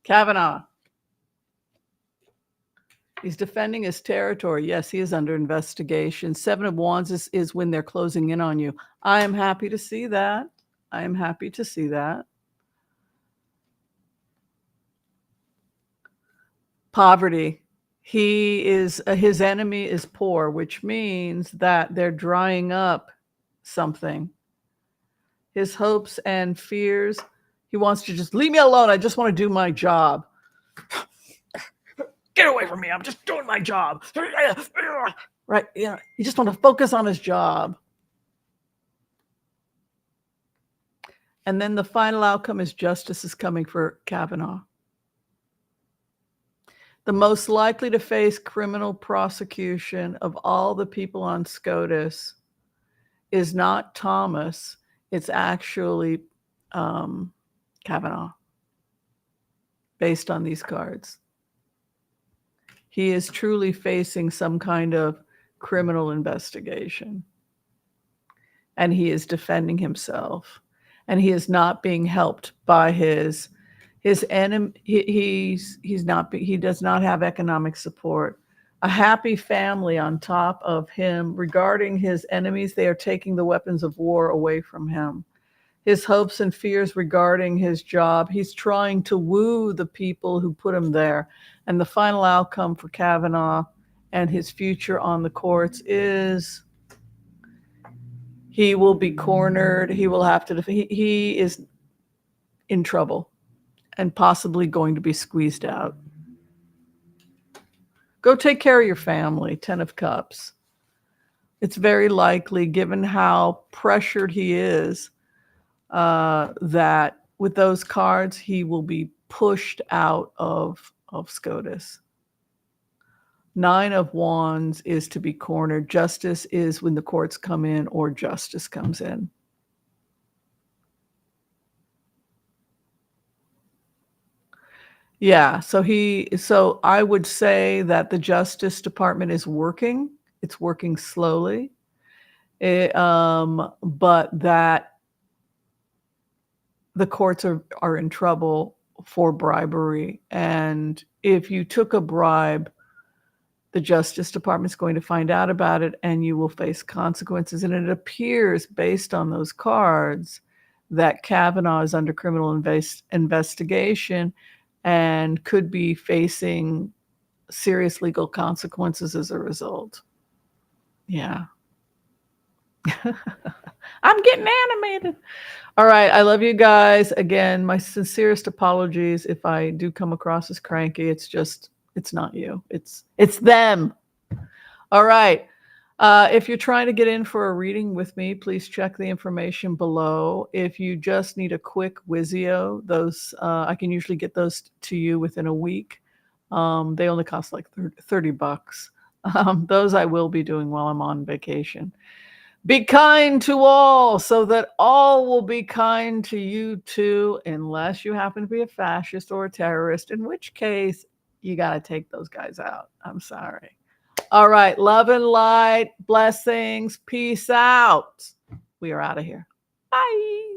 Kavanaugh. He's defending his territory. Yes, he is under investigation. 7 of Wands is when they're closing in on you. I am happy to see that. Poverty. His enemy is poor, which means that they're drying up something. His hopes and fears. He wants to just leave me alone. I just want to do my job. Get away from me. I'm just doing my job. Right. He just wants to focus on his job. And then the final outcome is justice is coming for Kavanaugh. The most likely to face criminal prosecution of all the people on SCOTUS is not Thomas. It's actually Kavanaugh, based on these cards. He is truly facing some kind of criminal investigation. And he is defending himself. And he is not being helped by his enemy. He does not have economic support. A happy family on top of him. Regarding his enemies, they are taking the weapons of war away from him. His hopes and fears regarding his job, he's trying to woo the people who put him there. And the final outcome for Kavanaugh and his future on the courts is he will be cornered. He will have to, he is in trouble and possibly going to be squeezed out. Go take care of your family, 10 of Cups. It's very likely, given how pressured he is, that with those cards, he will be pushed out of SCOTUS. 9 of Wands is to be cornered. Justice is when the courts come in or justice comes in. Yeah. So I would say that the Justice Department is working. It's working slowly. But that the courts are in trouble for bribery. And if you took a bribe, the Justice Department is going to find out about it and you will face consequences. And it appears, based on those cards, that Kavanaugh is under criminal investigation and could be facing serious legal consequences as a result. Yeah. I'm getting animated. All right. I love you guys. Again, my sincerest apologies if I do come across as cranky. It's not you. It's them. All right. If you're trying to get in for a reading with me, please check the information below. If you just need a quick Wizio, those I can usually get those to you within a week. They only cost like $30. Those I will be doing while I'm on vacation. Be kind to all so that all will be kind to you too, unless you happen to be a fascist or a terrorist, in which case you got to take those guys out. I'm sorry. All right. Love and light. Blessings. Peace out. We are out of here. Bye.